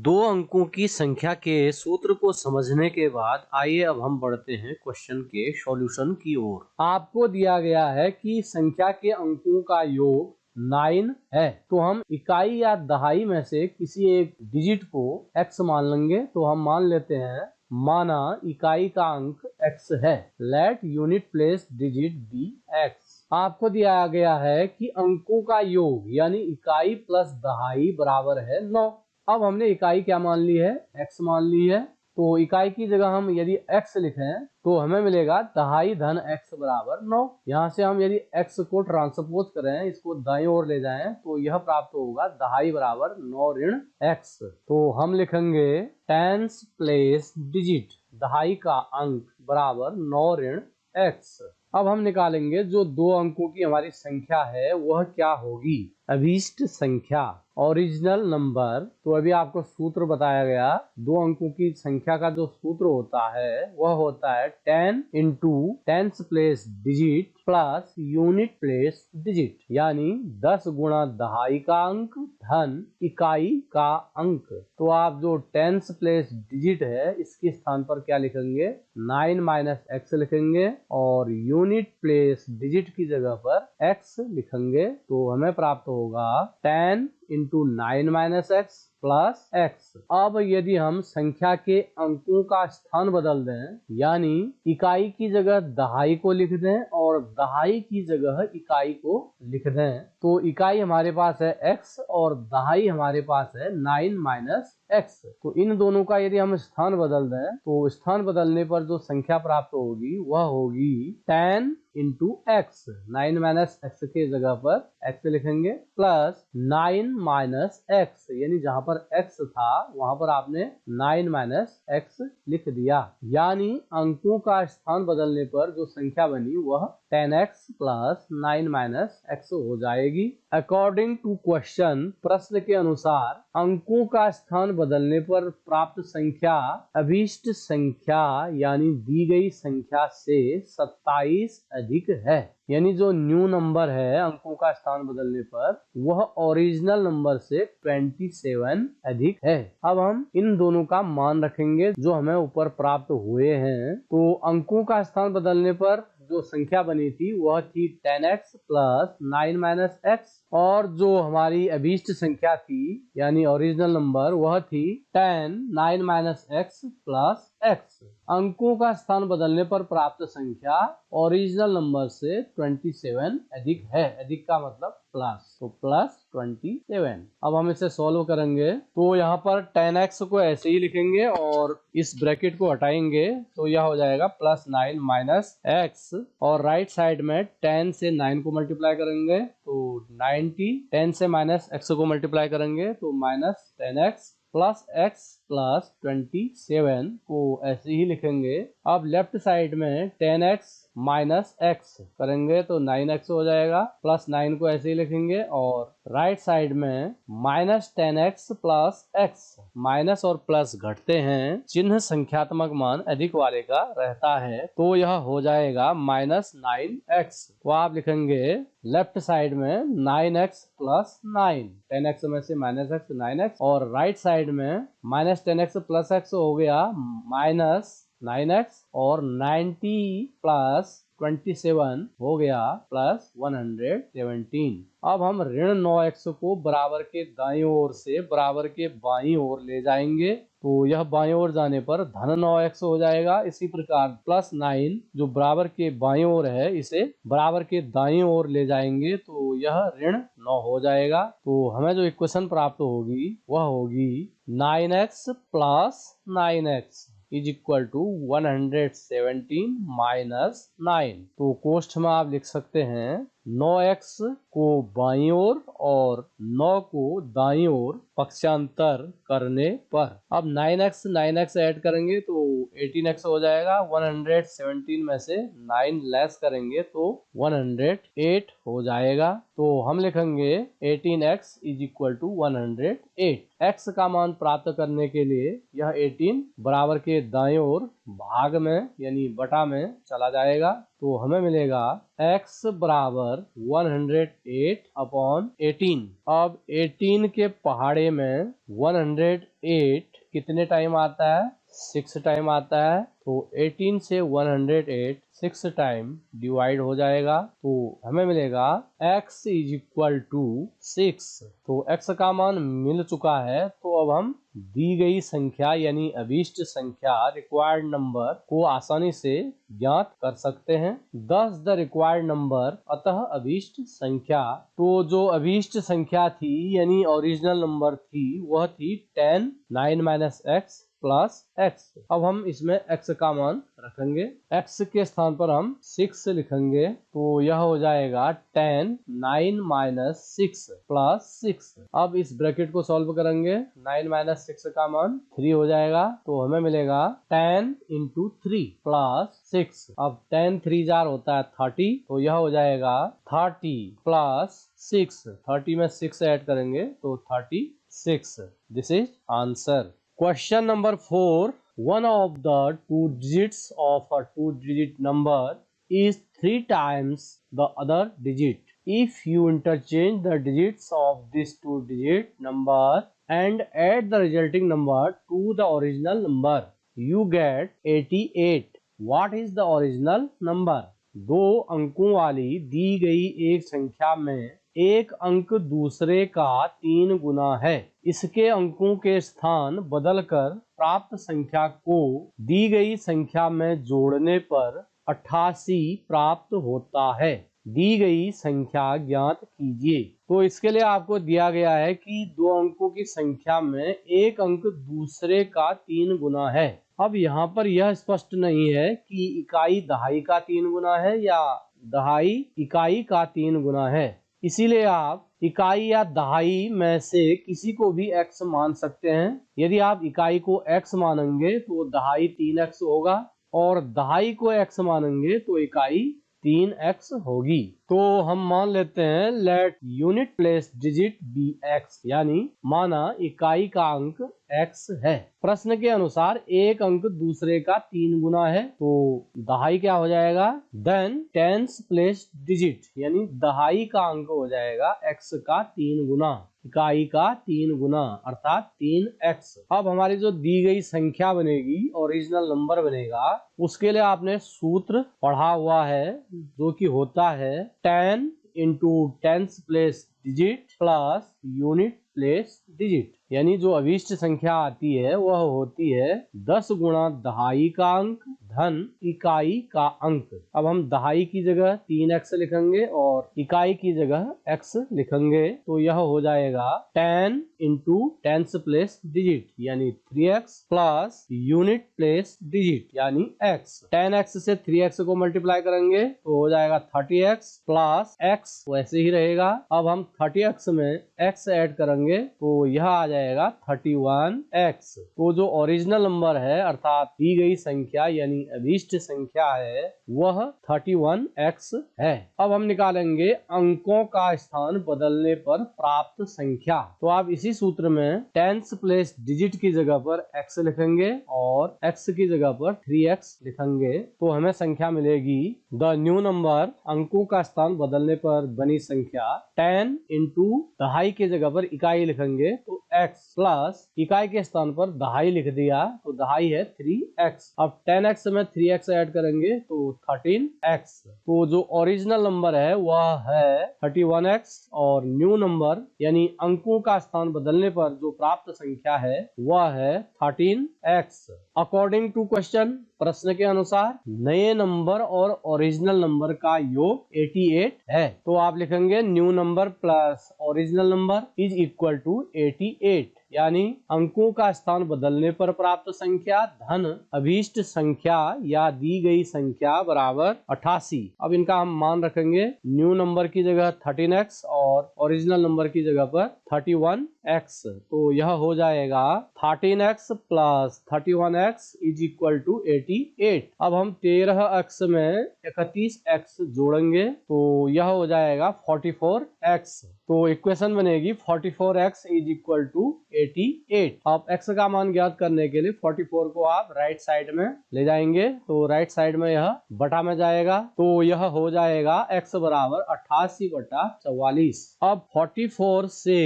2 अंकों की संख्या के सूत्र को समझने के बाद आइए अब हम बढ़ते हैं क्वेश्चन के सॉल्यूशन की ओर। आपको दिया गया है कि संख्या के अंकों का योग 9 है, तो हम इकाई या दहाई में से किसी एक डिजिट को x मान लेंगे। तो हम मान लेते हैं, माना इकाई का अंक x है, let unit place digit be x। आपको दिया गया है कि अंकों का योग यानी इकाई प्लस दहाई बराबर है 9। अब हमने इकाई क्या मान ली है, x मान ली है, तो इकाई की जगह हम यदि x लिखें तो हमें मिलेगा दहाई धन x बराबर 9। यहाँ से हम यदि x को ट्रांसपोज करें, इसको दाईं ओर ले जाएं तो यह प्राप्त होगा दहाई बराबर 9 ऋण x। तो हम लिखेंगे टेंस प्लेस डिजिट दहाई का अंक बराबर 9 ऋण x। अब हम निकालेंगे जो 2 अंकों की हमारी संख्या है वह क्या होगी, अभीष्ट संख्या ओरिजिनल नंबर। तो अभी आपको सूत्र बताया गया, 2 अंकों की संख्या का जो सूत्र होता है वह होता है 10 into tens place digit plus unit place digit, यानी 10 गुणा दहाई का अंक धन इकाई का अंक। तो आप जो टेंस प्लेस डिजिट है इसके स्थान पर क्या लिखेंगे, 9 माइनस x लिखेंगे और यूनिट प्लेस डिजिट की जगह पर x लिखेंगे। तो हमें प्राप्त होगा 10 into 9 minus x plus x. अब यदि हम संख्या के अंकों का स्थान बदल दें, यानी इकाई की जगह दहाई को लिख दें और दहाई की जगह इकाई को लिख दें, तो इकाई हमारे पास है x और दहाई हमारे पास है 9 माइनस एक्स। तो इन दोनों का यदि हम स्थान बदल दें, तो स्थान बदलने पर जो संख्या प्राप्त होगी वह होगी 10 इंटू एक्स। 9 माइनस एक्स के जगह पर एक्स लिखेंगे प्लस 9 माइनस एक्स, यानी जहां पर एक्स था वहां पर आपने 9 माइनस एक्स लिख दिया, यानी अंकों का स्थान बदलने पर जो संख्या बनी वह 10x प्लस 9 माइनस एक्स हो जाएगी। अकॉर्डिंग टू क्वेश्चन, प्रश्न के अनुसार अंकों का स्थान बदलने पर प्राप्त संख्या अभीष्ट संख्या यानी दी गई संख्या से 27 अधिक है, यानी जो न्यू नंबर है अंकों का स्थान बदलने पर वह ओरिजिनल नंबर से 27 अधिक है। अब हम इन दोनों का मान रखेंगे जो हमें ऊपर प्राप्त हुए हैं। तो अंकों का स्थान बदलने पर जो संख्या बनी थी वह थी 10x प्लस 9 माइनस एक्स, और जो हमारी अभीष्ट संख्या थी यानी ओरिजिनल नंबर वह थी 10 9 माइनस एक्स प्लस एक्स। अंकों का स्थान बदलने पर प्राप्त संख्या ओरिजिनल नंबर से 27 अधिक है, अधिक का मतलब प्लस, तो प्लस 27। अब हम इसे सॉल्व करेंगे, तो यहाँ पर 10x को ऐसे ही लिखेंगे और इस ब्रैकेट को हटाएंगे, तो यह हो जाएगा प्लस 9 माइनस एक्स, और राइट साइड में 10 से 9 को मल्टीप्लाई करेंगे तो 90, 10 से माइनस एक्स को मल्टीप्लाई करेंगे तो minus 10x plus x plus 27 को ऐसे ही लिखेंगे। अब लेफ्ट साइड में 10x माइनस एक्स करेंगे तो 9x हो जाएगा, प्लस 9 को ऐसे ही लिखेंगे, और राइट साइड में minus 10x plus x. Minus और प्लस घटते हैं, चिन्ह संख्यात्मक मान अधिक वाले का रहता है, तो यह हो जाएगा माइनस 9x। तो आप लिखेंगे लेफ्ट साइड में 9x प्लस 9, 10x में से माइनस एक्स 9x, और राइट साइड में माइनस 10x प्लस एक्स हो गया माइनस 9x, और 90 प्लस 27 हो गया प्लस 117। अब हम ऋण 9x को बराबर के दाईं ओर से बराबर के बाईं ओर ले जाएंगे, तो यह बाईं ओर जाने पर धन 9x हो जाएगा। इसी प्रकार प्लस 9 जो बराबर के बाईं ओर है इसे बराबर के दाईं ओर ले जाएंगे तो यह ऋण 9 हो जाएगा। तो हमें जो इक्वेशन प्राप्त होगी वह होगी 9x plus 9x is equal to 117 minus 9। तो कोष्ठ में आप लिख सकते हैं 9x को बाईं ओर और 9 को दाईं ओर पक्षांतर करने पर। अब 9x ऐड करेंगे तो 18x हो जाएगा, 117 में से 9 लेस करेंगे तो 108 हो जाएगा। तो हम लिखेंगे 18x is equal to 108। x का मान प्राप्त करने के लिए यह 18 बराबर के दाएं ओर भाग में यानी बटा में चला जाएगा, तो हमें मिलेगा x बराबर 108 अपॉन 18। अब 18 के पहाड़े में 108 कितने टाइम आता है? 6 टाइम आता है, तो 18 से 108 6 टाइम डिवाइड हो जाएगा, तो हमें मिलेगा x इज इक्वल टू 6। तो x का मान मिल चुका है, तो अब हम दी गई संख्या यानी अभीष्ट संख्या रिक्वायर्ड नंबर को आसानी से ज्ञात कर सकते हैं। 10 द रिक्वायर्ड नंबर, अतः अभीष्ट संख्या। तो जो अभीष्ट संख्या थी यानी ओरिजिनल नंबर थी वह थी 10 9 माइनस एक्स प्लस एक्स। अब हम इसमें x का मान रखेंगे, x के स्थान पर हम 6 लिखेंगे, तो यह हो जाएगा 10 9 माइनस 6 प्लस 6। अब इस ब्रैकेट को सॉल्व करेंगे, 9 माइनस 6 का मान 3 हो जाएगा, तो हमें मिलेगा 10 इंटू 3 प्लस 6। अब 10 3 जार होता है 30, तो यह हो जाएगा 30 प्लस 6। 30 में 6 ऐड करेंगे तो 36। This is answer. Question number 4. One of the two digits of a two-digit number is 3 times the other digit. If you interchange the digits of this two-digit number and add the resulting number to the original number, you get 88. What is the original number? दो अंकों वाली दी गई एक संख्या में एक अंक दूसरे का 3 गुना है। इसके अंकों के स्थान बदलकर प्राप्त संख्या को दी गई संख्या में जोड़ने पर 88 प्राप्त होता है। दी गई संख्या ज्ञात कीजिए। तो इसके लिए आपको दिया गया है कि दो अंकों की संख्या में एक अंक दूसरे का 3 गुना है। अब यहाँ पर यह स्पष्ट नहीं है कि इकाई दहाई का 3 गुना है या दहाई इकाई का 3 गुना है। इसीलिए आप इकाई या दहाई में से किसी को भी x मान सकते हैं। यदि आप इकाई को x मानेंगे तो दहाई 3x होगा और दहाई को x मानेंगे तो इकाई 3x होगी। तो हम मान लेते हैं let unit place digit be x, यानी माना इकाई का अंक x है। प्रश्न के अनुसार एक अंक दूसरे का 3 गुना है, तो दहाई क्या हो जाएगा, देन टेंस प्लेस डिजिट, यानी दहाई का अंक हो जाएगा x का 3 गुना, इकाई का 3 गुना अर्थात 3x। अब हमारी जो दी गई संख्या बनेगी, ओरिजिनल नंबर बनेगा, उसके लिए आपने सूत्र पढ़ा हुआ है जो कि होता है 10 into tens place digit plus unit place digit, यानी जो अभीष्ट संख्या आती है वह होती है 10 गुणा दहाई का अंक धन इकाई का अंक। अब हम दहाई की जगह 3x लिखेंगे और इकाई की जगह x लिखेंगे, तो यह हो जाएगा 10 इंटू टेंस प्लेस डिजिट यानी 3x plus unit place digit यानी x। 10x से 3x को मल्टीप्लाई करेंगे तो हो जाएगा 30x प्लस x वैसे ही रहेगा। अब हम 30x में x ऐड करेंगे तो यह आ जाएगा 31x। तो जो ओरिजिनल नंबर है अर्थात दी गई संख्या यानी अभीष्ट संख्या है वह 31x है। अब हम निकालेंगे अंकों का स्थान बदलने पर प्राप्त संख्या। तो आप इसी सूत्र में टेंस प्लेस डिजिट की जगह पर x लिखेंगे और x की जगह पर 3x लिखेंगे, तो हमें संख्या मिलेगी द न्यू नंबर। अंकों का स्थान बदलने पर बनी संख्या 10 इंटू दहाई की जगह पर इकाई लिखेंगे तो x प्लस इकाई के स्थान पर दहाई लिख दिया तो दहाई है 3x। अब 10x में 3x ऐड करेंगे तो 13x। तो जो ओरिजिनल नंबर है वह है 31x और न्यू नंबर यानी अंकों का स्थान बदलने पर जो प्राप्त संख्या है वह है 13x। अकॉर्डिंग टू क्वेश्चन, प्रश्न के अनुसार नए नंबर और ओरिजिनल नंबर का योग 88 है। तो आप लिखेंगे new number plus original number is equal to 88, यानी अंकों का स्थान बदलने पर प्राप्त संख्या धन अभीष्ट संख्या या दी गई संख्या बराबर 88। अब इनका हम मान रखेंगे, न्यू नंबर की जगह 13x और ओरिजिनल नंबर की जगह पर 31x। तो यह हो जाएगा 13x plus 31x is equal to 88। अब हम 13x में 31x जोड़ेंगे तो यह हो जाएगा 44x। तो इक्वेशन बनेगी 44x इज इक्वल टू 88। अब x का मान ज्ञात करने के लिए 44 को आप राइट साइड में ले जाएंगे तो राइट साइड में यह बटा में जाएगा, तो यह हो जाएगा x बराबर 88/44। अब 44 से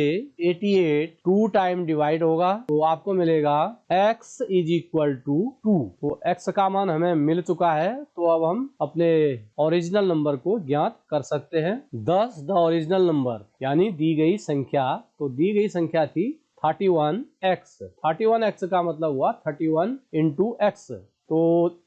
88 2 टाइम डिवाइड होगा तो आपको मिलेगा x इज इक्वल टू 2। तो x का मान हमें मिल चुका है, तो अब हम अपने ओरिजिनल नंबर को ज्ञात कर सकते हैं। 10 द ओरिजिनल नंबर यानी दी गई संख्या, तो दी गई संख्या थी 31x। 31x का मतलब हुआ 31 इंटू एक्स, तो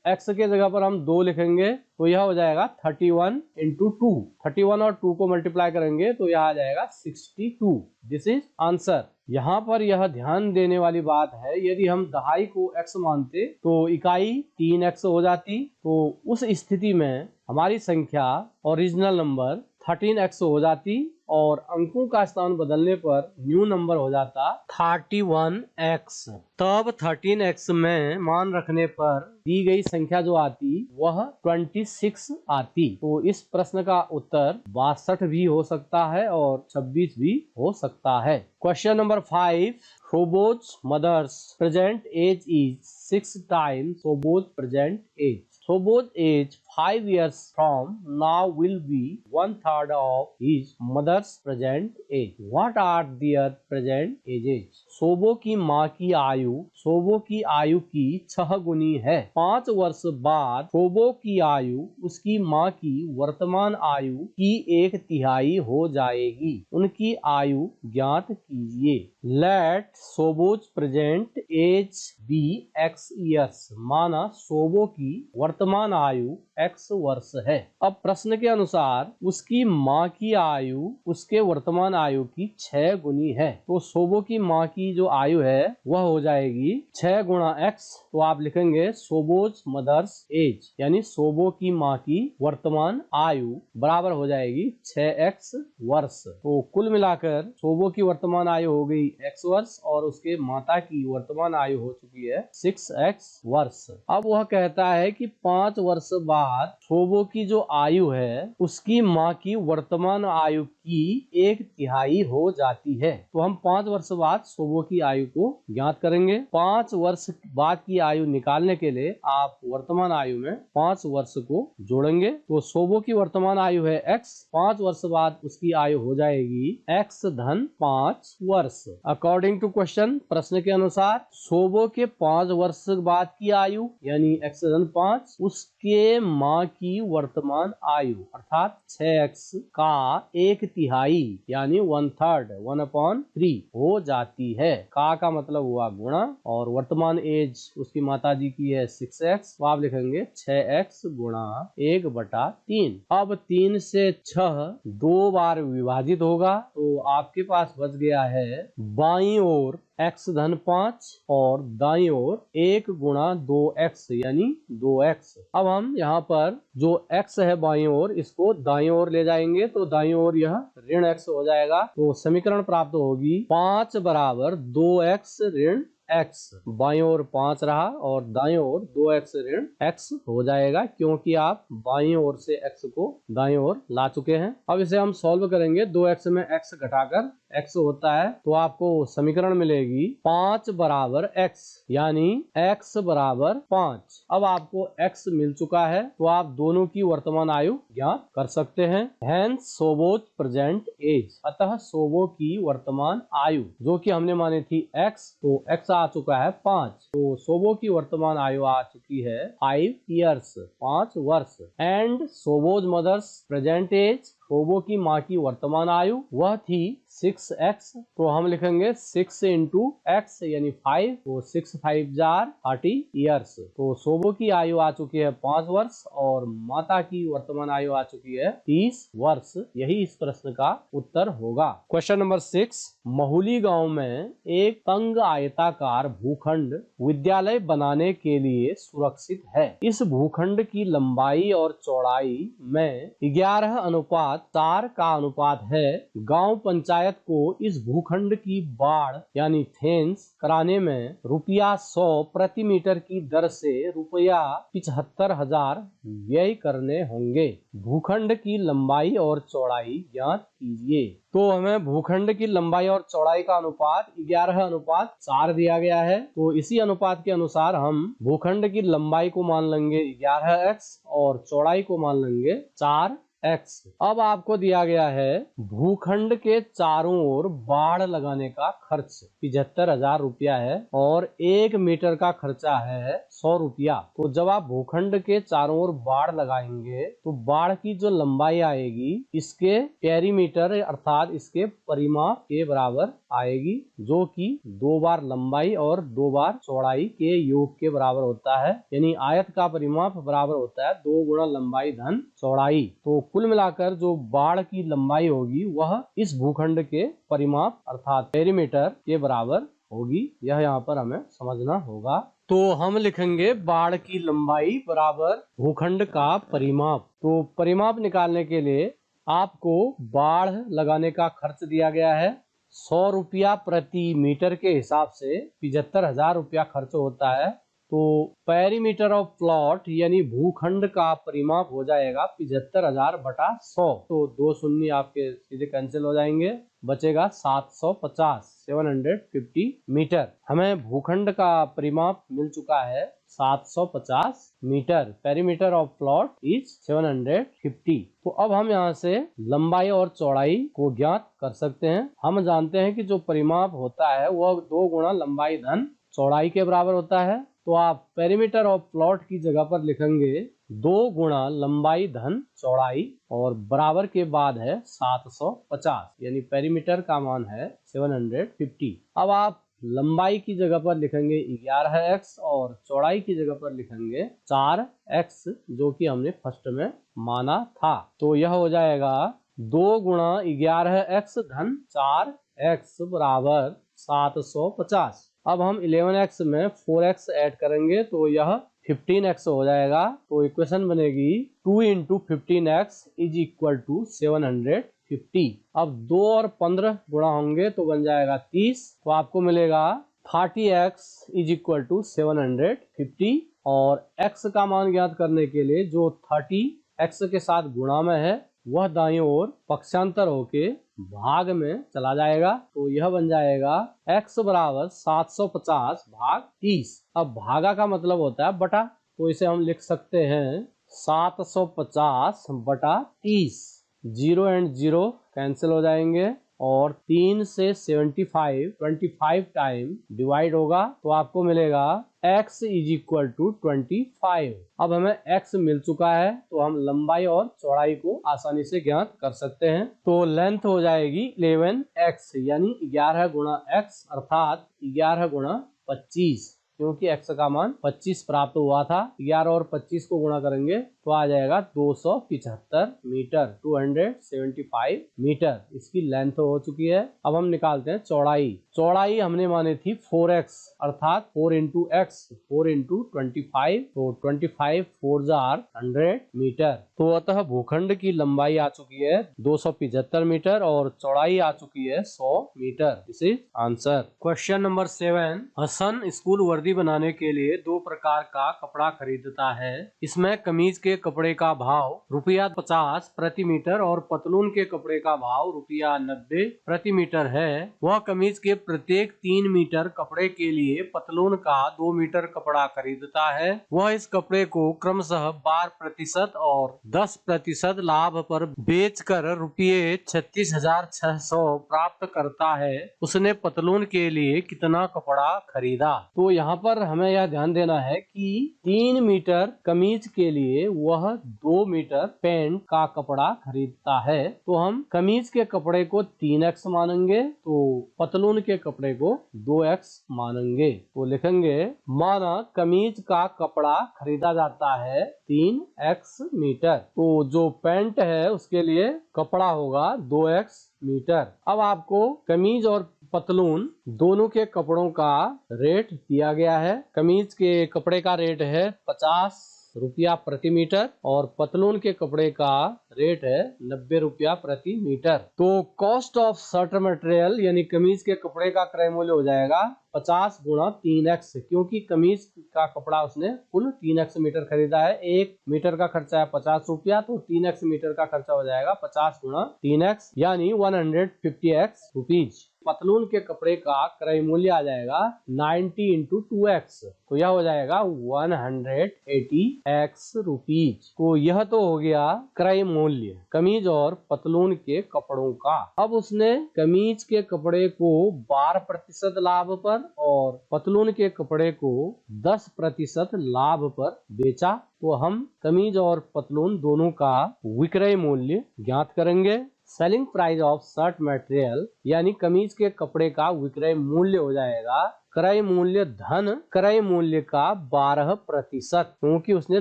x के जगह पर हम 2 लिखेंगे तो यह हो जाएगा 31 इंटू 2। 31 और 2 को मल्टीप्लाई करेंगे तो यह आ जाएगा 62। This is answer. यहाँ पर यह ध्यान देने वाली बात है, यदि हम दहाई को x मानते तो इकाई 3x हो जाती, तो उस स्थिति में हमारी संख्या ओरिजिनल नंबर 13x हो जाती और अंकों का स्थान बदलने पर न्यू नंबर हो जाता 31x। तब 13x में मान रखने पर दी गई संख्या जो आती वह 26 आती। तो इस प्रश्न का उत्तर 62 भी हो सकता है और 26 भी हो सकता है। Question number 5, Shobo's mother's present age is 6 times Shobo's present age. Shobo's age 5 years from now will be 1/3 of his mother's present age. What are their present ages? सोबो की माँ की आयु सोबो की आयु की 6 गुनी है। 5 वर्ष बाद सोबो की आयु उसकी माँ की वर्तमान आयु की 1/3 हो जाएगी। उनकी आयु ज्ञात कीजिए। लेट सोबोज present age be x years. माना सोबो की वर्तमान आयु x वर्ष है। अब प्रश्न के अनुसार उसकी माँ की आयु उसके वर्तमान आयु की 6 गुनी है। तो सोबो की माँ की जो आयु है वह हो जाएगी 6 गुणा x। तो आप लिखेंगे सोबोज मदर्स एज, यानी सोबो की माँ की वर्तमान आयु बराबर हो जाएगी 6x वर्ष। तो कुल मिलाकर सोबो की वर्तमान आयु हो गई x वर्ष और उसके माता की वर्तमान आयु हो चुकी है 6x वर्ष। अब वह कहता है कि 5 वर्ष बाद सोबो की जो आयु है उसकी माँ की वर्तमान आयु की 1/3 हो जाती है। तो हम 5 वर्ष बाद सोबो की आयु को ज्ञात करेंगे। 5 वर्ष बाद की आयु निकालने के लिए आप वर्तमान आयु में 5 वर्ष को जोड़ेंगे। तो सोबो की वर्तमान आयु है x, 5 वर्ष बाद उसकी आयु हो जाएगी x धन 5 वर्ष। अकॉर्डिंग टू क्वेश्चन, प्रश्न के अनुसार सोबो के 5 वर्ष बाद की आयु यानी x धन 5 उसके माँ की वर्तमान आयु अर्थात 6x का 1/3 यानी 1/3 1/3 हो जाती है। का मतलब हुआ गुणा और वर्तमान एज उसकी माताजी की है 6x, तो आप लिखेंगे 6x गुणा 1/3। अब 3 से 6 2 बार विभाजित होगा तो आपके पास बच गया है बाईं ओर x धन 5 और दाईं ओर 1 गुणा 2x यानी 2x। अब हम यहाँ पर जो x है बाईं ओर इसको दाईं ओर ले जाएंगे तो दाईं ओर यह ऋण x हो जाएगा। तो समीकरण प्राप्त होगी 5 बराबर 2x ऋण x। बाईं ओर 5 रहा और दाईं ओर 2x ऋण x हो जाएगा क्योंकि आप बाईं ओर से x को दाईं ओर ला चुके हैं। अब इसे हम सॉल्व करेंगे। 2x में x घटाकर x होता है तो आपको समीकरण मिलेगी 5 बराबर x यानी x बराबर 5। अब आपको x मिल चुका है तो आप दोनों की वर्तमान आयु ज्ञात कर सकते हैं। हेंस सोबोज प्रेजेंट एज, अतः सोबो की वर्तमान आयु जो कि हमने मानी थी x, तो x आ चुका है 5, तो सोबो की वर्तमान आयु आ चुकी है 5 ईयर्स 5 वर्ष। एंड सोबोज मदर्स प्रेजेंट एज, सोबो की माँ की वर्तमान आयु वह थी 6x, तो हम लिखेंगे 6 इंटू x यानी 5, तो 6 5 जार 30 ईयर्स। तो सोबो की आयु आ चुकी है 5 वर्ष और माता की वर्तमान आयु आ चुकी है 30 वर्ष। यही इस प्रश्न का उत्तर होगा। क्वेश्चन नंबर 6, महुली गांव में एक तंग आयताकार भूखंड विद्यालय बनाने के लिए सुरक्षित है। इस भूखंड की लंबाई और चौड़ाई में 11:4 का अनुपात है। गांव पंचायत को इस भूखंड की बाढ़ यानी फेंस कराने में ₹100 प्रति मीटर की दर से ₹75,000 व्यय करने होंगे। भूखंड की लंबाई और चौड़ाई ज्ञात कीजिए। तो हमें भूखंड की लंबाई और चौड़ाई का अनुपात 11:4 दिया गया है। तो इसी अनुपात के अनुसार हम भूखंड की लंबाई को मान लेंगे 11x और चौड़ाई को मान लेंगे 4x। अब आपको दिया गया है भूखंड के चारों ओर बाढ़ लगाने का खर्च 75,000 रुपया है और 1 मीटर का खर्चा है 100 रुपया। तो जब आप भूखंड के चारों ओर बाढ़ लगाएंगे तो बाढ़ की जो लंबाई आएगी इसके पेरीमीटर अर्थात इसके परिमाप के बराबर आएगी, जो कि 2 बार लंबाई और 2 बार चौड़ाई के योग के बराबर होता है। यानी आयत का परिमाप बराबर होता है 2 गुणा लंबाई धन चौड़ाई। तो कुल मिलाकर जो बाढ़ की लंबाई होगी वह इस भूखंड के परिमाप अर्थात पेरीमीटर के बराबर होगी। यह यहाँ पर हमें समझना होगा। तो हम लिखेंगे बाढ़ की लंबाई बराबर भूखंड का परिमाप। तो परिमाप निकालने के लिए आपको बाढ़ लगाने का खर्च दिया गया है 100 रुपया प्रति मीटर के हिसाब से 75,000 रुपया खर्च होता है। तो पेरीमीटर ऑफ प्लॉट यानी भूखंड का परिमाप हो जाएगा 75,000 बटा 100। तो 2 शून्य आपके सीधे कैंसिल हो जाएंगे, बचेगा 750 750 मीटर। हमें भूखंड का परिमाप मिल चुका है 750 metre. Perimeter of plot is 750। तो अब हम यहाँ से लंबाई और चौड़ाई को ज्ञात कर सकते हैं। हम जानते हैं कि जो परिमाप होता है वह 2 गुणा लंबाई धन चौड़ाई के बराबर होता है। तो आप पेरीमीटर ऑफ प्लॉट की जगह पर लिखेंगे 2 गुणा लंबाई धन चौड़ाई और बराबर के बाद है 750, यानी पेरीमीटर का मान है 750। अब आप लंबाई की जगह पर लिखेंगे 11x और चौड़ाई की जगह पर लिखेंगे 4x, जो कि हमने फर्स्ट में माना था। तो यह हो जाएगा 2 गुणा 11x धन 4x बराबर 750। अब हम 11x में 4x ऐड करेंगे तो यह 15x हो जाएगा। तो इक्वेशन बनेगी 2 into 15x is equal to 750। अब 2 और 15 गुणा होंगे तो बन जाएगा 30। तो आपको मिलेगा 30x इज इक्वल टू 750। और x का मान ज्ञात करने के लिए जो 30 x के साथ गुणा में है वह दाईं ओर पक्षांतर होके भाग में चला जाएगा। तो यह बन जाएगा x बराबर 750 भाग 30। अब भागा का मतलब होता है बटा, तो इसे हम लिख सकते हैं 750 बटा 30। 0 एंड 0 कैंसिल हो जाएंगे और 3 से 25 टाइम डिवाइड होगा तो आपको मिलेगा x इज इक्वल टू 25। अब हमें x मिल चुका है तो हम लंबाई और चौड़ाई को आसानी से ज्ञात कर सकते हैं। तो लेंथ हो जाएगी 11x, यानी 11 गुणा x अर्थात 11 गुणा 25, क्योंकि x का मान 25 प्राप्त हुआ था। 11 और 25 को गुणा करेंगे तो आ जाएगा 275 मीटर, 275 मीटर इसकी लेंथ हो चुकी है। अब हम निकालते हैं चौड़ाई। चौड़ाई हमने मानी थी 4x अर्थात 4 इंटू एक्स, 4 इंटू 25, तो 25 4 जार 100 मीटर। तो अतः भूखंड की लंबाई आ चुकी है 275 मीटर और चौड़ाई आ चुकी है 100 metre. This is answer. Question number 7। Hasan school वर्दी बनाने के लिए 2 प्रकार का कपड़ा खरीदता है। इसमें कमीज के कपड़े का भाव ₹50 प्रति मीटर और पतलून के कपड़े का भाव ₹90 प्रति मीटर है। वह कमीज के प्रत्येक 3 मीटर कपड़े के लिए पतलून का 2 मीटर कपड़ा खरीदता है। वह इस कपड़े को क्रमशः 12% और 10% लाभ पर बेचकर ₹36,600 प्राप्त करता है। उसने पतलून के लिए कितना कपड़ा खरीदा? तो यहाँ पर हमें यह ध्यान देना है कि 3 मीटर कमीज के लिए वह 2 मीटर पैंट का कपड़ा खरीदता है। तो हम कमीज के कपड़े को 3x मानेंगे तो पतलून के कपड़े को 2x मानेंगे। तो लिखेंगे माना कमीज का कपड़ा खरीदा जाता है 3x मीटर, तो जो पैंट है उसके लिए कपड़ा होगा 2x मीटर। अब आपको कमीज और पतलून दोनों के कपड़ों का रेट दिया गया है। कमीज के कपड़े का रेट है 50 रुपया प्रति मीटर और पतलून के कपड़े का रेट है 90 रुपया प्रति मीटर। तो कॉस्ट ऑफ शर्ट मटेरियल यानी कमीज के कपड़े का क्रय मूल्य हो जाएगा 50 गुणा 3x, क्योंकि कमीज का कपड़ा उसने कुल 3x मीटर खरीदा है। 1 मीटर का खर्चा है 50 रुपया, तो 3x मीटर का खर्चा हो जाएगा 50 गुणा 3x यानी 150x रुपीज। पतलून के कपड़े का क्रय मूल्य आ जाएगा 90 इंटू 2x, तो यह हो जाएगा 180x रुपीज। तो यह तो हो गया क्रय मूल्य कमीज और पतलून के कपड़ों का। अब उसने कमीज के कपड़े को 12% लाभ पर और पतलून के कपड़े को 10% लाभ पर बेचा। तो हम कमीज और पतलून दोनों का विक्रय मूल्य ज्ञात करेंगे। Selling price of shirt material यानी कमीज के कपड़े का विक्रय मूल्य हो जाएगा क्रय मूल्य धन क्रय मूल्य का 12%, क्योंकि उसने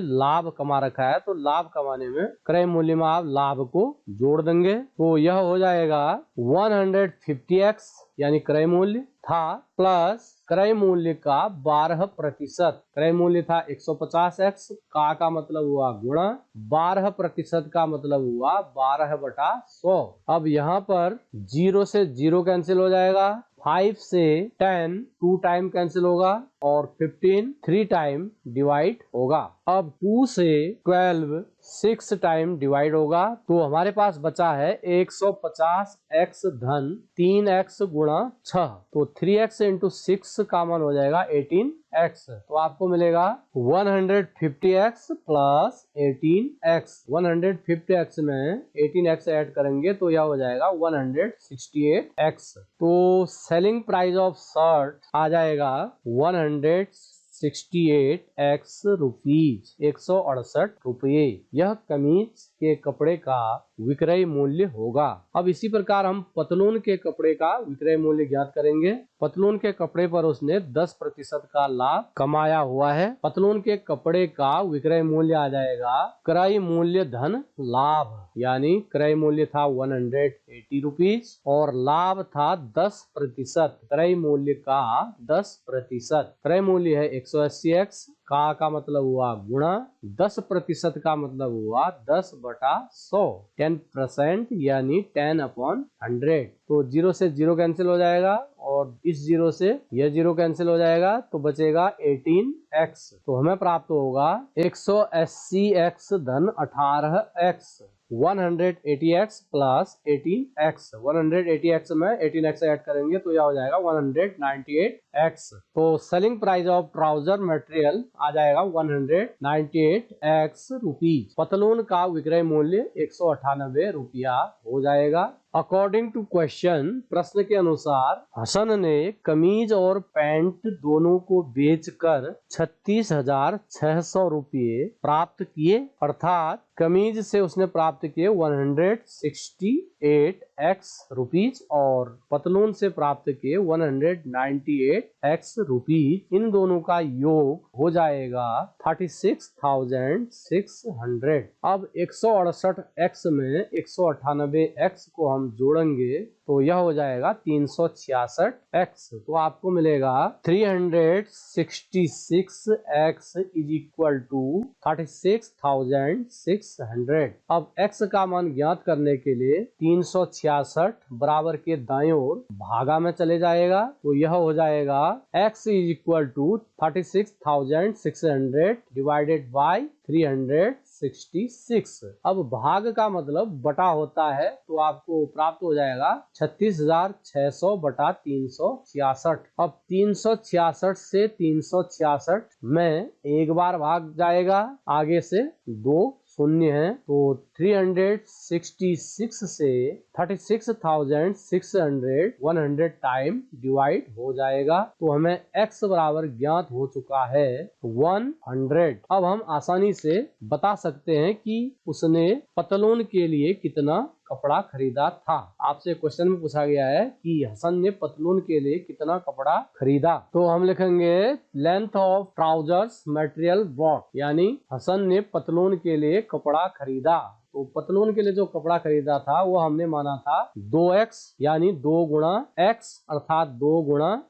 लाभ कमा रखा है। तो लाभ कमाने में क्रय मूल्य में आप लाभ को जोड़ देंगे तो यह हो जाएगा 150x यानी क्रय मूल्य था प्लस क्रय मूल्य का 12%। क्रय मूल्य था 150x का मतलब हुआ गुणा 12% का मतलब हुआ 12/100। अब यहाँ पर 0 से 0 कैंसिल हो जाएगा, 5 से 10 2 टाइम कैंसिल होगा और 15 3 टाइम डिवाइड होगा। अब 2 से 12 6 टाइम डिवाइड होगा, तो हमारे पास बचा है 150x धन 3x गुणा 6, तो 3x इंटू 6 कॉमन हो जाएगा 18x, तो आपको मिलेगा 150x प्लस 18x। 150x में 18x ऐड करेंगे तो यह हो जाएगा 168x। तो सेलिंग प्राइस ऑफ शर्ट आ जाएगा 168x रुपीज, 168 रुपये। यह कमीज के कपड़े का विक्रय मूल्य होगा। अब इसी प्रकार हम पतलून के कपड़े का विक्रय मूल्य ज्ञात करेंगे। पतलून के कपड़े पर उसने 10% का लाभ कमाया हुआ है। पतलून के कपड़े का विक्रय मूल्य आ जाएगा क्रय मूल्य धन लाभ, यानी क्रय मूल्य था 180 रुपीज और लाभ था 10%। क्रय मूल्य का 10%, क्रय मूल्य है 180x, का मतलब हुआ गुणा, 10% का मतलब हुआ 10/100, 10% यानी 10/100। तो 0 से 0 कैंसिल हो जाएगा और इस 0 से यह 0 कैंसिल हो जाएगा, तो बचेगा 18x। तो हमें प्राप्त होगा 180x धन 18x, 180x plus 18x। 180x में 18x ऐड करेंगे तो यह हो जाएगा 198x। तो selling price of trouser material आ जाएगा 198x रुपीज। पतलून का विक्रय मूल्य 198 रुपया हो जाएगा। अकॉर्डिंग टू क्वेश्चन, प्रश्न के अनुसार हसन ने कमीज और पैंट दोनों को बेचकर 36,600 रुपये प्राप्त किए, अर्थात कमीज से उसने प्राप्त किए 168x रुपीज और पतलून से प्राप्त किए 198x रुपीज। इन दोनों का योग हो जाएगा 36,600। अब 168x में 198x को हम जोड़ेंगे तो यह हो जाएगा 366x। तो आपको मिलेगा 366x इज इक्वल टू 36,600। अब x का मान ज्ञात करने के लिए 366 बराबर के दाएं ओर भागा में चले जाएगा, तो यह हो जाएगा x is equal to 36,600 divided by 366। अब भाग का मतलब बटा होता है, तो आपको प्राप्त हो जाएगा 36,600 बटा 366। अब 366 से 366 में एक बार भाग जाएगा, आगे से 2 शून्य है, तो 366 से 36,600 100 टाइम डिवाइड हो जाएगा, तो हमें x बराबर ज्ञात हो चुका है 100। अब हम आसानी से बता सकते हैं कि उसने पतलून के लिए कितना कपड़ा खरीदा था। आपसे क्वेश्चन में पूछा गया है कि हसन ने पतलून के लिए कितना कपड़ा खरीदा, तो हम लिखेंगे length of trousers material bought, यानी हसन ने पतलून के लिए कपड़ा खरीदा। तो पतलून के लिए जो कपड़ा खरीदा था वो हमने माना था 2x, यानी 2 गुणा x अर्थात 2 गुणा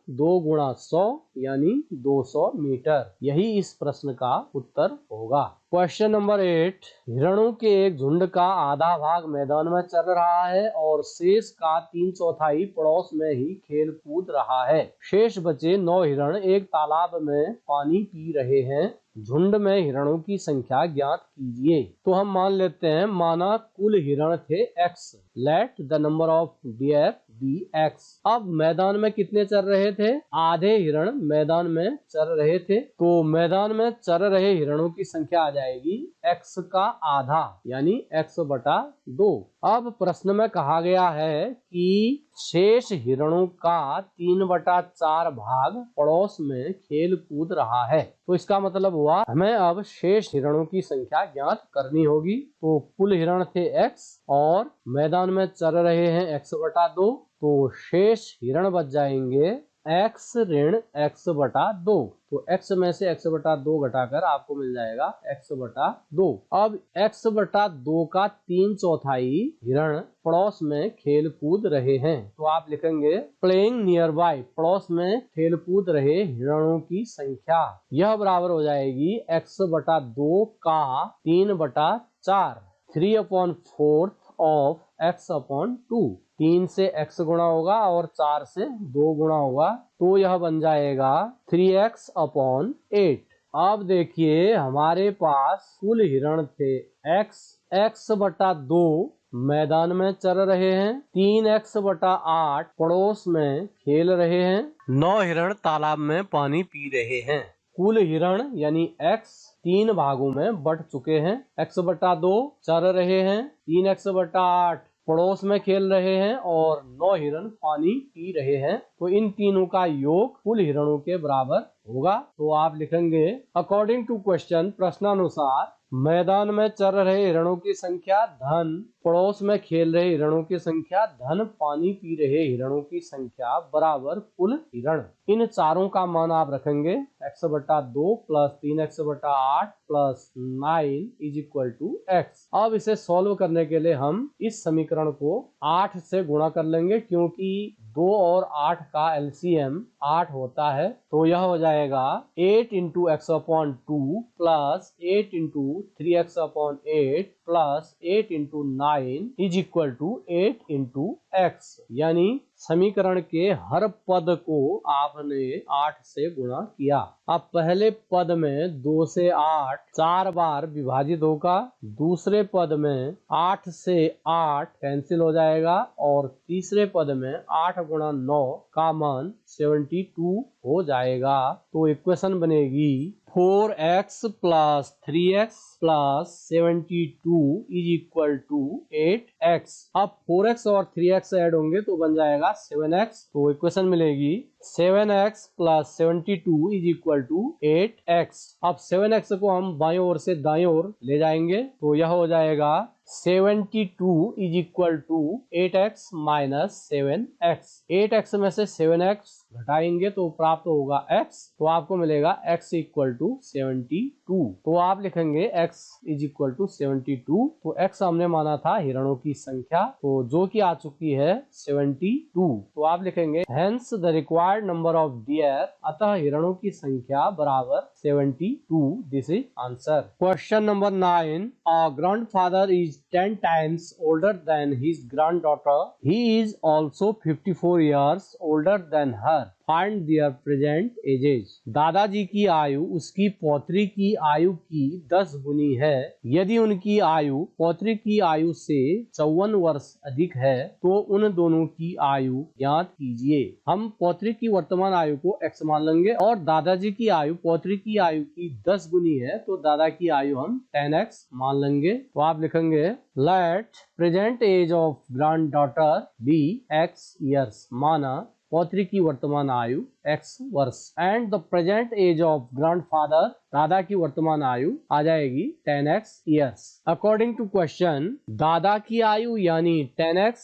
100 यानी 200 मीटर। यही इस प्रश्न का उत्तर होगा। क्वेश्चन नंबर 8, हिरणों के एक झुंड का आधा भाग मैदान में चल रहा है और शेष का 3/4 पड़ोस में ही खेल कूद रहा है। शेष बचे 9 हिरण एक तालाब में पानी पी रहे हैं। झुंड में हिरणों की संख्या ज्ञात कीजिए। तो हम मान लेते हैं, माना कुल हिरण थे x, let the number of deer be x। अब मैदान में कितने चल रहे थे? आधे हिरण मैदान में चल रहे थे, तो मैदान में चल रहे हिरणों की संख्या आ जाएगी x का आधा, यानी x/2। अब प्रश्न में कहा गया है कि शेष हिरणों का 3/4 भाग पड़ोस में खेल कूद रहा है। तो इसका मतलब हुआ हमें अब शेष हिरणों की संख्या ज्ञात करनी होगी। तो कुल हिरण थे x और मैदान में चल रहे हैं x/2, तो शेष हिरण बच जाएंगे x ऋण x/2। तो x में से x/2 घटाकर आपको मिल जाएगा x/2। अब x/2 का 3/4 हिरण पड़ोस में खेल कूद रहे हैं, तो आप लिखेंगे प्लेइंग नियर बाय, पड़ोस में खेल कूद रहे हिरणों की संख्या। यह बराबर हो जाएगी x/2 का 3/4, 3/4 ऑफ x/2। 3 से x गुणा होगा और 4 से 2 गुणा होगा, तो यह बन जाएगा 3x/8। अब देखिए हमारे पास कुल हिरण थे x/2 मैदान में चल रहे हैं, 3x/8 पड़ोस में खेल रहे हैं, 9 हिरण तालाब में पानी पी रहे हैं। कुल हिरण यानी x 3 भागों में बट चुके हैं। x/2 चल रहे हैं, 3x/8 पड़ोस में खेल रहे हैं और 9 हिरण पानी पी रहे हैं। तो इन तीनों का योग कुल हिरणों के बराबर होगा। तो आप लिखेंगे अकॉर्डिंग टू क्वेश्चन, प्रश्नानुसार मैदान में चल रहे हिरणों की संख्या धन पड़ोस में खेल रहे हिरणों की संख्या धन पानी पी रहे हिरणों की संख्या बराबर कुल हिरण। इन चारों का मान आप रखेंगे x/2 plus 3x/8 plus 9 is equal to x। अब इसे सॉल्व करने के लिए हम इस समीकरण को 8 से गुणा कर लेंगे, क्योंकि 2 और 8 का एलसीएम 8 होता है। तो यह हो जाएगा 8 into x/2 plus 8 into 3x/8 plus 8 into 9 is equal to 8 into x। यानी समीकरण के हर पद को आपने 8 से गुणा किया। अब पहले पद में 2 से 8 4 बार विभाजित होगा, दूसरे पद में 8 से 8 कैंसिल हो जाएगा और तीसरे पद में 8 गुणा 9 का मान 72 हो जाएगा। तो इक्वेशन बनेगी 4x plus 3x plus 72 is equal to 8x। अब 4x और 3x ऐड होंगे तो बन जाएगा 7x। तो इक्वेशन मिलेगी 7x plus 72 is equal to 8x। अब 7x को हम बाईं ओर से दाईं ओर ले जाएंगे तो यह हो जाएगा 72 is equal to 8x minus 7x। 8x में से 7x घटाएंगे तो प्राप्त होगा x। तो आपको मिलेगा x इक्वल टू 72। तो आप लिखेंगे x इज इक्वल टू 72। तो x हमने माना था हिरणों की संख्या, तो जो कि आ चुकी है 72। तो आप लिखेंगे hence the required number of dear, अतः हिरणों की संख्या बराबर 72। This is answer. Question number 9, a grandfather is 10 times older than his granddaughter. He is also 54 years older than her. Find their present ages. दादाजी की आयु उसकी पौत्री की आयु की 10 गुनी है। यदि उनकी आयु पौत्री की आयु से 54 वर्ष अधिक है तो उन दोनों की आयु ज्ञात कीजिए। हम पौत्री की वर्तमान आयु को x मान लेंगे और दादाजी की आयु पौत्री की आयु की 10 गुनी है तो दादा की आयु हम 10x मान लेंगे। तो आप लिखेंगे let present age of granddaughter be x years, माना पौत्री की वर्तमान आयु x वर्ष, and the present age of grandfather, दादा की वर्तमान आयु आ जाएगी 10x years. According to question, दादा की आयु यानी 10x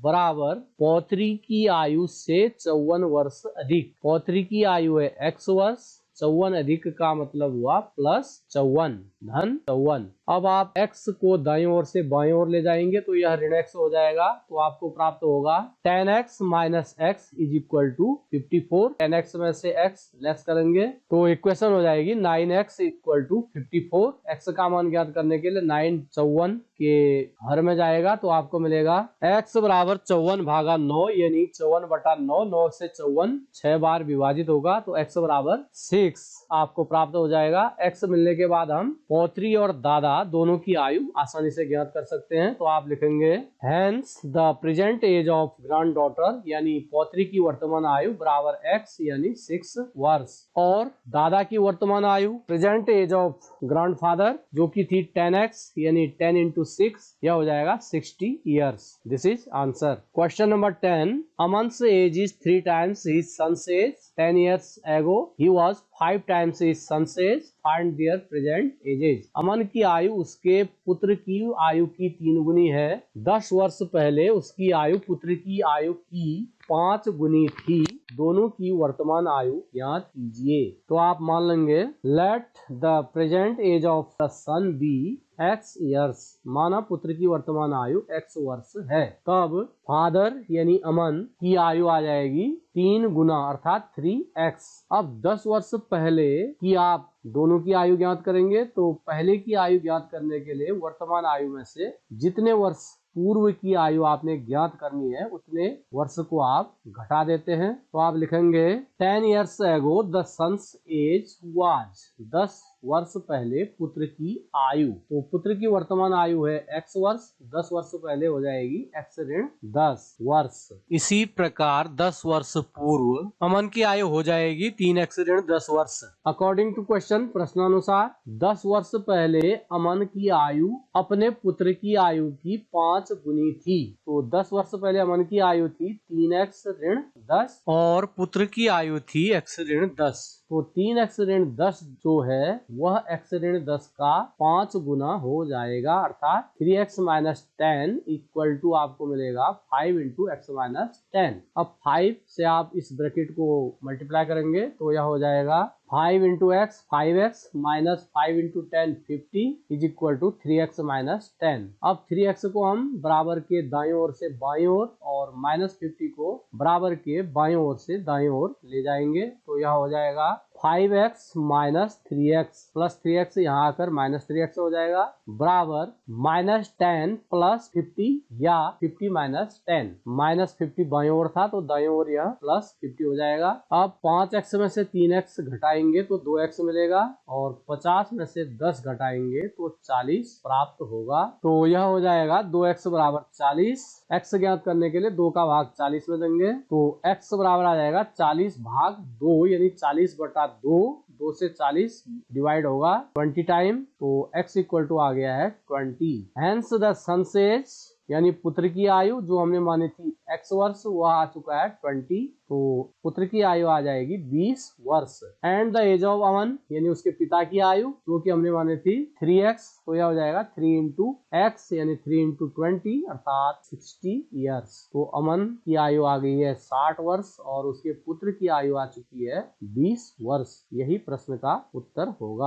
बराबर पौत्री की आयु से 54 वर्ष अधिक। पौत्री की आयु है x वर्ष, 54 अधिक का मतलब हुआ प्लस 54 धन 54। अब आप x को दाईं ओर से बाईं ओर ले जाएंगे तो यह ऋण x हो जाएगा। तो आपको प्राप्त होगा 10x minus x is equal to 54। 10x में से x लेस करेंगे तो इक्वेशन हो जाएगी 9x इक्वल टू 54। x का मान ज्ञात करने के लिए 9 54 के हर में जाएगा तो आपको मिलेगा x बराबर 54 भागा 9 यानी 54 बटा 9। 9 से 54 6 बार विभाजित होगा तो x बराबर 6 आपको प्राप्त हो जाएगा। x मिलने के बाद हम पौत्री और दादा दोनों की आयु आसानी से ज्ञात कर सकते हैं। तो आप लिखेंगे hence the present age of granddaughter, यानी पौत्री की वर्तमान आयु बराबर x यानी 6 वर्ष, और दादा की वर्तमान आयु प्रेजेंट एज ऑफ ग्रैंडफादर जो की थी 10x यानी 10 इंटू 6, यह हो जाएगा 60 years. This is answer. Question number 10, अमन्स age is 3 times his son's age 10 years ago. He was 5 times his son's age. Find their present ages. अमन की आयु उसके पुत्र की आयु की 3 गुनी है। 10 वर्ष पहले उसकी आयु पुत्र की आयु की 5 गुनी थी। दोनों की वर्तमान आयु ज्ञात कीजिए। तो आप मान लेंगे let the present age of the son be x years, माना पुत्र की वर्तमान आयु x वर्ष है। तब फादर यानी अमन की आयु आ जाएगी 3 गुना अर्थात 3x। अब 10 वर्ष पहले की आप दोनों की आयु ज्ञात करेंगे तो पहले की आयु ज्ञात करने के लिए वर्तमान आयु में से जितने वर्ष पूर्व की आयु आपने ज्ञात करनी है उतने वर्ष को आप घटा देते हैं। तो आप लिखेंगे 10 years ago the son's age was, 10 वर्ष पहले पुत्र की आयु। तो पुत्र की वर्तमान आयु है x वर्ष, 10 वर्ष पहले हो जाएगी x ऋण 10 वर्ष। इसी प्रकार 10 वर्ष पूर्व अमन की आयु हो जाएगी 3x ऋण 10 वर्ष। अकॉर्डिंग टू क्वेश्चन, प्रश्नानुसार 10 वर्ष पहले अमन की आयु अपने पुत्र की आयु की 5 गुनी थी। तो 10 वर्ष पहले अमन की आयु थी 3x ऋण 10 और पुत्र की आयु थी x ऋण 10। तो 3x ऋण 10 जो है वह x ऋण 10 का 5 गुना हो जाएगा, अर्थात 3x माइनस 10 इक्वल टू आपको मिलेगा 5 इंटू एक्स माइनस 10। अब 5 से आप इस ब्रैकेट को मल्टीप्लाई करेंगे तो यह हो जाएगा 5 into x 5x minus 5 into 10 50 is equal to 3x minus 10। अब 3x को हम बराबर के दाईं ओर से बाईं ओर और माइनस 50 को बराबर के बाईं ओर से दाईं ओर ले जाएंगे तो यह हो जाएगा 5x minus 3x plus 3x यहाँ आकर माइनस 3x हो जाएगा बराबर माइनस 10 प्लस 50 या 50 माइनस 10। माइनस 50 बाईं ओर था तो दाईं ओर यह प्लस 50 हो जाएगा। अब 5x में से 3x घटाएंगे तो 2x मिलेगा और 50 में से 10 घटाएंगे तो 40 प्राप्त होगा। तो यह हो जाएगा 2x बराबर 40। x ज्ञात करने के लिए 2 का भाग 40 में देंगे तो x बराबर आ जाएगा 40 भाग 2 यानी 40 बटा 2 से 40 डिवाइड होगा 20 टाइम, तो x इक्वल टू आ गया है 20। हेंस द सन सेज यानी पुत्र की आयु जो हमने मानी थी x वर्ष वह आ चुका है 20, तो पुत्र की आयु आ जाएगी 20 वर्ष। एंड द एज ऑफ अमन यानी उसके पिता की आयु जो कि हमने मानी थी 3x, तो यह हो जाएगा 3 इंटू एक्स यानी 3 इंटू 20 अर्थात 60 ईयर्स। तो अमन की आयु आ गई है 60 वर्ष और उसके पुत्र की आयु आ चुकी है 20 वर्ष। यही प्रश्न का उत्तर होगा।